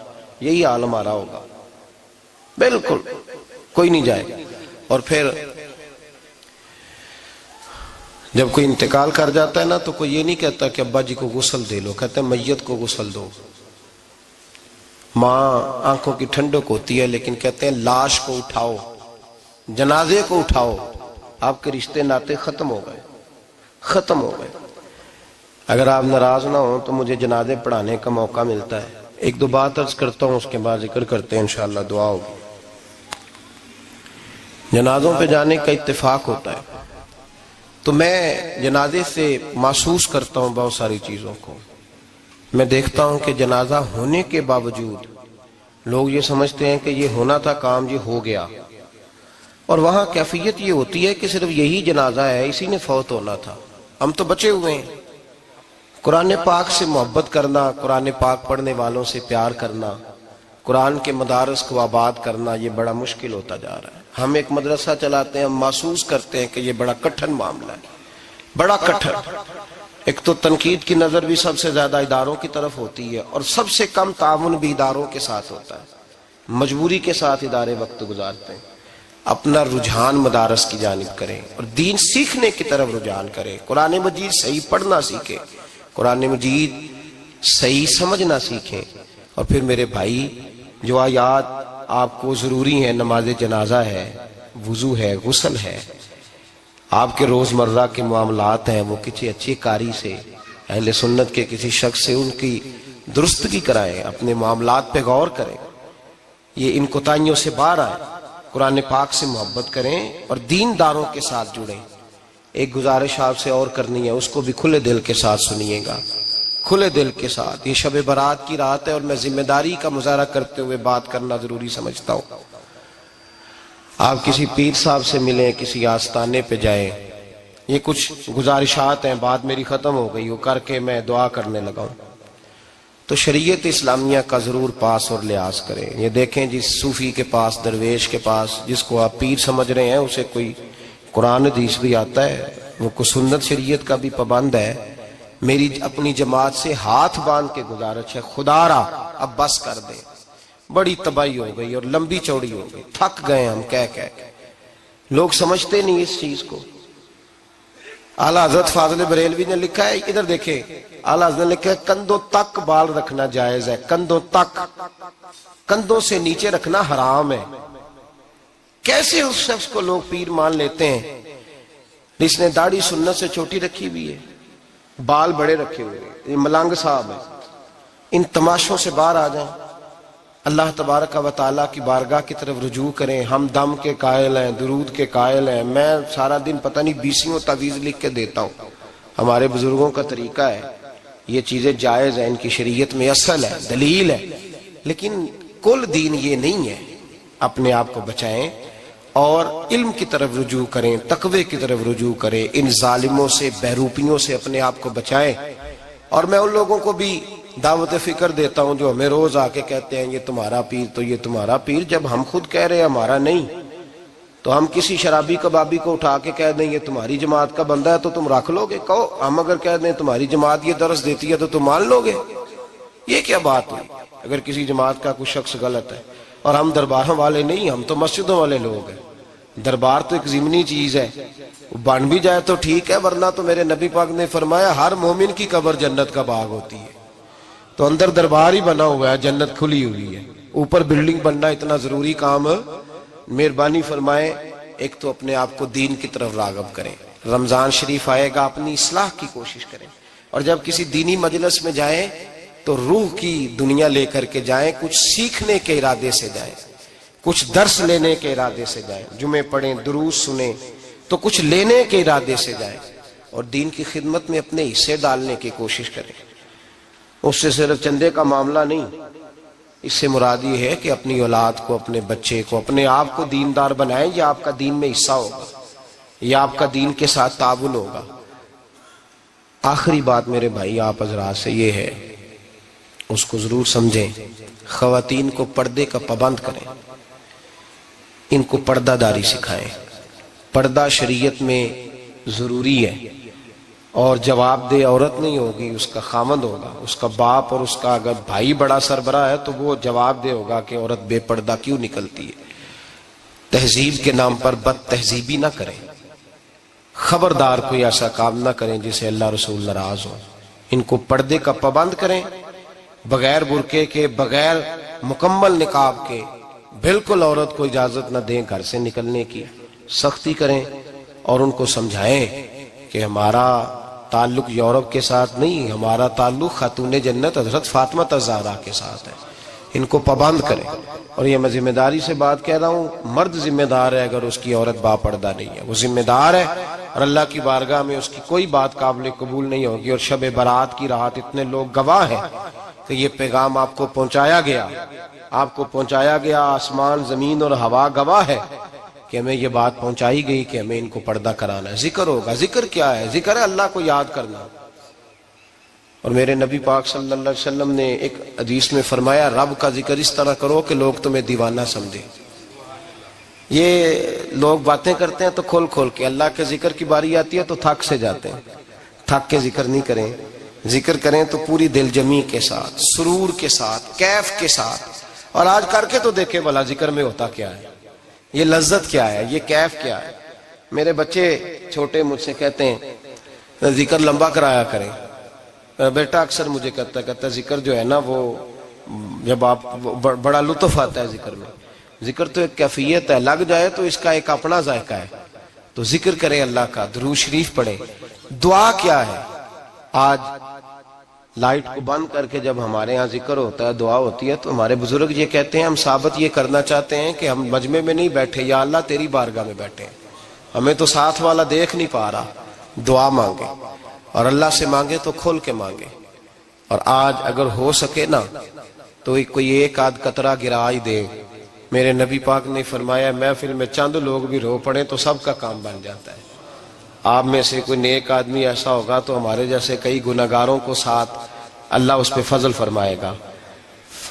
یہی حال ہمارا ہوگا, بالکل کوئی نہیں جائے. اور پھر جب کوئی انتقال کر جاتا ہے نا تو کوئی یہ نہیں کہتا کہ ابا جی کو غسل دے لو, کہتے ہیں میت کو غسل دو. ماں آنکھوں کی ٹھنڈک ہوتی ہے لیکن کہتے ہیں لاش کو اٹھاؤ, جنازے کو اٹھاؤ. آپ کے رشتے ناتے ختم ہو گئے. اگر آپ ناراض نہ ہوں تو مجھے جنازے پڑھانے کا موقع ملتا ہے. 1-2 بات عرض کرتا ہوں, اس کے بعد ذکر کرتے ہیں, انشاءاللہ دعا ہوگی. جنازوں پہ جانے کا اتفاق ہوتا ہے تو میں جنازے سے محسوس کرتا ہوں بہت ساری چیزوں کو. میں دیکھتا ہوں کہ جنازہ ہونے کے باوجود لوگ یہ سمجھتے ہیں کہ یہ ہونا تھا کام, یہ ہو گیا. اور وہاں کیفیت یہ ہوتی ہے کہ صرف یہی جنازہ ہے, اسی نے فوت ہونا تھا, ہم تو بچے ہوئے ہیں. قرآن پاک سے محبت کرنا, قرآن پاک پڑھنے والوں سے پیار کرنا, قرآن کے مدارس کو آباد کرنا, یہ بڑا مشکل ہوتا جا رہا ہے. ہم ایک مدرسہ چلاتے ہیں, ہم محسوس کرتے ہیں کہ یہ بڑا کٹھن معاملہ ہے, بڑا کٹھن. ایک تو تنقید کی نظر بھی سب سے زیادہ اداروں کی طرف ہوتی ہے, اور سب سے کم تعاون بھی اداروں کے ساتھ ہوتا ہے. مجبوری کے ساتھ ادارے وقت گزارتے ہیں. اپنا رجحان مدارس کی جانب کریں اور دین سیکھنے کی طرف رجحان کریں. قرآن مجید صحیح پڑھنا سیکھیں, قرآن مجید صحیح سمجھنا سیکھیں. اور پھر میرے بھائی, جو آیات آپ کو ضروری ہیں, نماز جنازہ ہے, وضو ہے, غسل ہے, آپ کے روزمرہ کے معاملات ہیں, وہ کسی اچھی قاری سے, اہل سنت کے کسی شخص سے ان کی درستگی کرائیں, اپنے معاملات پہ غور کریں, یہ ان کوتاہیوں سے باہر آئیں, قرآن پاک سے محبت کریں اور دینداروں کے ساتھ جڑیں. ایک گزارش آپ سے اور کرنی ہے, اس کو بھی کھلے دل کے ساتھ سنیے گا, کھلے دل کے ساتھ. یہ شب برات کی رات ہے اور میں ذمہ داری کا مظاہرہ کرتے ہوئے بات کرنا ضروری سمجھتا ہوں. آپ کسی پیر صاحب سے ملیں, کسی آستانے پہ جائیں, یہ کچھ گزارشات ہیں, بات میری ختم ہو گئی, وہ کر کے میں دعا کرنے لگا ہوں. تو شریعت اسلامیہ کا ضرور پاس اور لحاظ کریں. یہ دیکھیں جس صوفی کے پاس, درویش کے پاس, جس کو آپ پیر سمجھ رہے ہیں, اسے کوئی قرآن حدیث بھی آتا ہے, وہ کوئی سنت شریعت کا بھی پابند ہے. میری اپنی جماعت سے ہاتھ باندھ کے گزارش ہے, خدا را اب بس کر دیں. بڑی تباہی ہو گئی اور لمبی چوڑی ہو گئی, تھک گئے ہم کہہ کے. لوگ سمجھتے نہیں اس چیز کو. اعلیٰ حضرت فاضل بریلوی نے لکھا ہے, ادھر دیکھیں, اعلیٰ حضرت نے لکھا ہے کندھوں تک بال رکھنا جائز ہے, کندھوں تک, کندھوں سے نیچے رکھنا حرام ہے. کیسے اس شخص کو لوگ پیر مان لیتے ہیں جس نے داڑھی سنت سے چھوٹی رکھی ہوئی ہے, بال بڑے رکھے ہوئے. یہ ملنگ صاحب ہے. ان تماشوں سے باہر آ جائیں, اللہ تبارک و تعالیٰ کی بارگاہ کی طرف رجوع کریں. ہم دم کے قائل ہیں, درود کے قائل ہیں. میں سارا دن پتہ نہیں 20 تعویذ لکھ کے دیتا ہوں. ہمارے بزرگوں کا طریقہ ہے, یہ چیزیں جائز ہیں, ان کی شریعت میں اصل ہے, دلیل ہے, لیکن کل دین یہ نہیں ہے. اپنے آپ کو بچائیں اور علم کی طرف رجوع کریں, تقوی کی طرف رجوع کریں. ان ظالموں سے, بہروپیوں سے اپنے آپ کو بچائیں. اور میں ان لوگوں کو بھی دعوت فکر دیتا ہوں جو ہمیں روز آ کے کہتے ہیں یہ تمہارا پیر, تو یہ تمہارا پیر. جب ہم خود کہہ رہے ہیں ہمارا نہیں, تو ہم کسی شرابی کبابی کو اٹھا کے کہہ دیں یہ تمہاری جماعت کا بندہ ہے تو تم رکھ لو گے؟ کہو. ہم اگر کہہ دیں تمہاری جماعت یہ درس دیتی ہے تو تم مان لو گے؟ یہ کیا بات ہوئی؟ اگر کسی جماعت کا کوئی شخص غلط ہے, اور ہم درباروں والے نہیں, ہم تو مسجدوں والے لوگ ہیں, دربار تو ایک ضمنی چیز ہے، بن بھی جائے تو ٹھیک ہے، ورنہ تو میرے نبی پاک نے فرمایا ہر مومن کی قبر جنت کا باغ ہوتی ہے۔ تو اندر دربار ہی بنا ہوا ہے، جنت کھلی ہوئی ہے، اوپر بلڈنگ بننا اتنا ضروری کام، مہربانی فرمائیں ایک تو اپنے آپ کو دین کی طرف راغب کریں، رمضان شریف آئے گا اپنی اصلاح کی کوشش کریں، اور جب کسی دینی مجلس میں جائیں تو روح کی دنیا لے کر کے جائیں، کچھ سیکھنے کے ارادے سے جائیں، کچھ درس لینے کے ارادے سے جائیں، جمعے پڑھیں، دروس سنیں، تو کچھ لینے کے ارادے سے جائیں، اور دین کی خدمت میں اپنے حصے ڈالنے کی کوشش کریں۔ اس سے صرف چندے کا معاملہ نہیں، اس سے مراد یہ ہے کہ اپنی اولاد کو، اپنے بچے کو، اپنے آپ کو دیندار بنائیں، یہ آپ کا دین میں حصہ ہوگا، یہ آپ کا دین کے ساتھ تعاون ہوگا۔ آخری بات میرے بھائی آپ حضرات سے یہ ہے، اس کو ضرور سمجھیں، خواتین کو پردے کا پابند کریں، ان کو پردہ داری سکھائیں۔ پردہ شریعت میں ضروری ہے، اور جواب دہ عورت نہیں ہوگی، اس کا خامند ہوگا، اس کا باپ، اور اس کا اگر بھائی بڑا سربراہ ہے تو وہ جواب دہ ہوگا کہ عورت بے پردہ کیوں نکلتی ہے۔ تہذیب کے نام پر بد تہذیبی نہ کریں، خبردار کوئی ایسا کام نہ کریں جسے اللہ رسول ناراض ہو۔ ان کو پردے کا پابند کریں، بغیر برقعے کے، بغیر مکمل نقاب کے، بالکل عورت کو اجازت نہ دیں گھر سے نکلنے کی، سختی کریں، اور ان کو سمجھائیں کہ ہمارا تعلق یورپ کے ساتھ نہیں، ہمارا تعلق خاتون جنت حضرت فاطمہ الزہرا کے ساتھ ہے۔ ان کو پابند کریں، اور یہ میں ذمہ داری سے بات کہہ رہا ہوں، مرد ذمہ دار ہے اگر اس کی عورت با پردہ نہیں ہے، وہ ذمہ دار ہے، اور اللہ کی بارگاہ میں اس کی کوئی بات قابل قبول نہیں ہوگی۔ اور شب برات کی رات اتنے لوگ گواہ ہیں کہ یہ پیغام آپ کو پہنچایا گیا، آپ کو پہنچایا گیا، آسمان زمین اور ہوا گواہ ہے کہ ہمیں یہ بات پہنچائی گئی کہ ہمیں ان کو پردہ کرانا ہے۔ ذکر ہوگا، ذکر کیا ہے؟ ذکر ہے اللہ کو یاد کرنا۔ اور میرے نبی پاک صلی اللہ علیہ وسلم نے ایک حدیث میں فرمایا، رب کا ذکر اس طرح کرو کہ لوگ تمہیں دیوانہ سمجھیں۔ یہ لوگ باتیں کرتے ہیں تو کھول کھول کے، اللہ کے ذکر کی باری آتی ہے تو تھک سے جاتے ہیں، تھک کے ذکر نہیں کریں، ذکر کریں تو پوری دل جمی کے ساتھ، سرور کے ساتھ، کیف کے ساتھ۔ اور آج کر کے تو دیکھیں بھلا ذکر میں ہوتا کیا ہے، یہ لذت کیا ہے، یہ کیف کیا ہے۔ میرے بچے چھوٹے مجھ سے کہتے ہیں ذکر لمبا کرایا کریں۔ بیٹا اکثر مجھے کہتا ہے ذکر جو ہے نا وہ جب آپ بڑا لطف آتا ہے ذکر میں، ذکر تو ایک کیفیت ہے، لگ جائے تو اس کا ایک اپنا ذائقہ ہے۔ تو ذکر کریں اللہ کا، درود شریف پڑھیں۔ دعا کیا ہے؟ آج لائٹ کو بند کر کے جب ہمارے ہاں ذکر ہوتا ہے، دعا ہوتی ہے، تو ہمارے بزرگ یہ کہتے ہیں، ہم ثابت یہ کرنا چاہتے ہیں کہ ہم مجمع میں نہیں بیٹھے، یا اللہ تیری بارگاہ میں بیٹھے ہیں، ہمیں تو ساتھ والا دیکھ نہیں پا رہا۔ دعا مانگے، اور اللہ سے مانگے تو کھول کے مانگے۔ اور آج اگر ہو سکے نا تو کوئی ایک آدھ قطرہ گرا ہی دے۔ میرے نبی پاک نے فرمایا محفل میں چند لوگ بھی رو پڑیں تو سب کا کام بن جاتا ہے۔ آپ میں سے کوئی نیک آدمی ایسا ہوگا تو ہمارے جیسے کئی گناہگاروں کو ساتھ اللہ اس پہ فضل فرمائے گا۔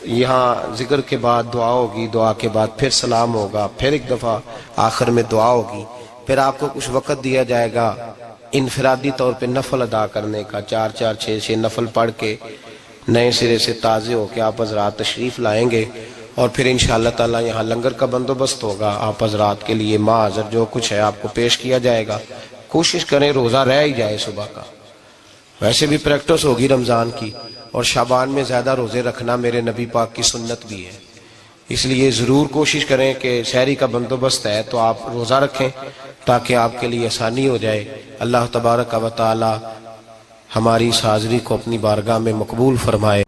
یہاں ذکر کے بعد دعا ہوگی، دعا کے بعد پھر سلام ہوگا، پھر ایک دفعہ آخر میں دعا ہوگی، پھر آپ کو کچھ وقت دیا جائے گا انفرادی طور پہ نفل ادا کرنے کا، 4 6 نفل پڑھ کے نئے سرے سے تازے ہو کے آپ حضرات تشریف لائیں گے، اور پھر انشاءاللہ تعالی یہاں لنگر کا بندوبست ہوگا آپ حضرات کے لیے، معذر جو کچھ ہے آپ کو پیش کیا جائے گا۔ کوشش کریں روزہ رہ ہی جائے صبح کا، ویسے بھی پریکٹس ہوگی رمضان کی، اور شعبان میں زیادہ روزے رکھنا میرے نبی پاک کی سنت بھی ہے، اس لیے ضرور کوشش کریں کہ سحری کا بندوبست ہے تو آپ روزہ رکھیں تاکہ آپ کے لیے آسانی ہو جائے۔ اللہ تبارک و تعالی ہماری اس حاضری کو اپنی بارگاہ میں مقبول فرمائے۔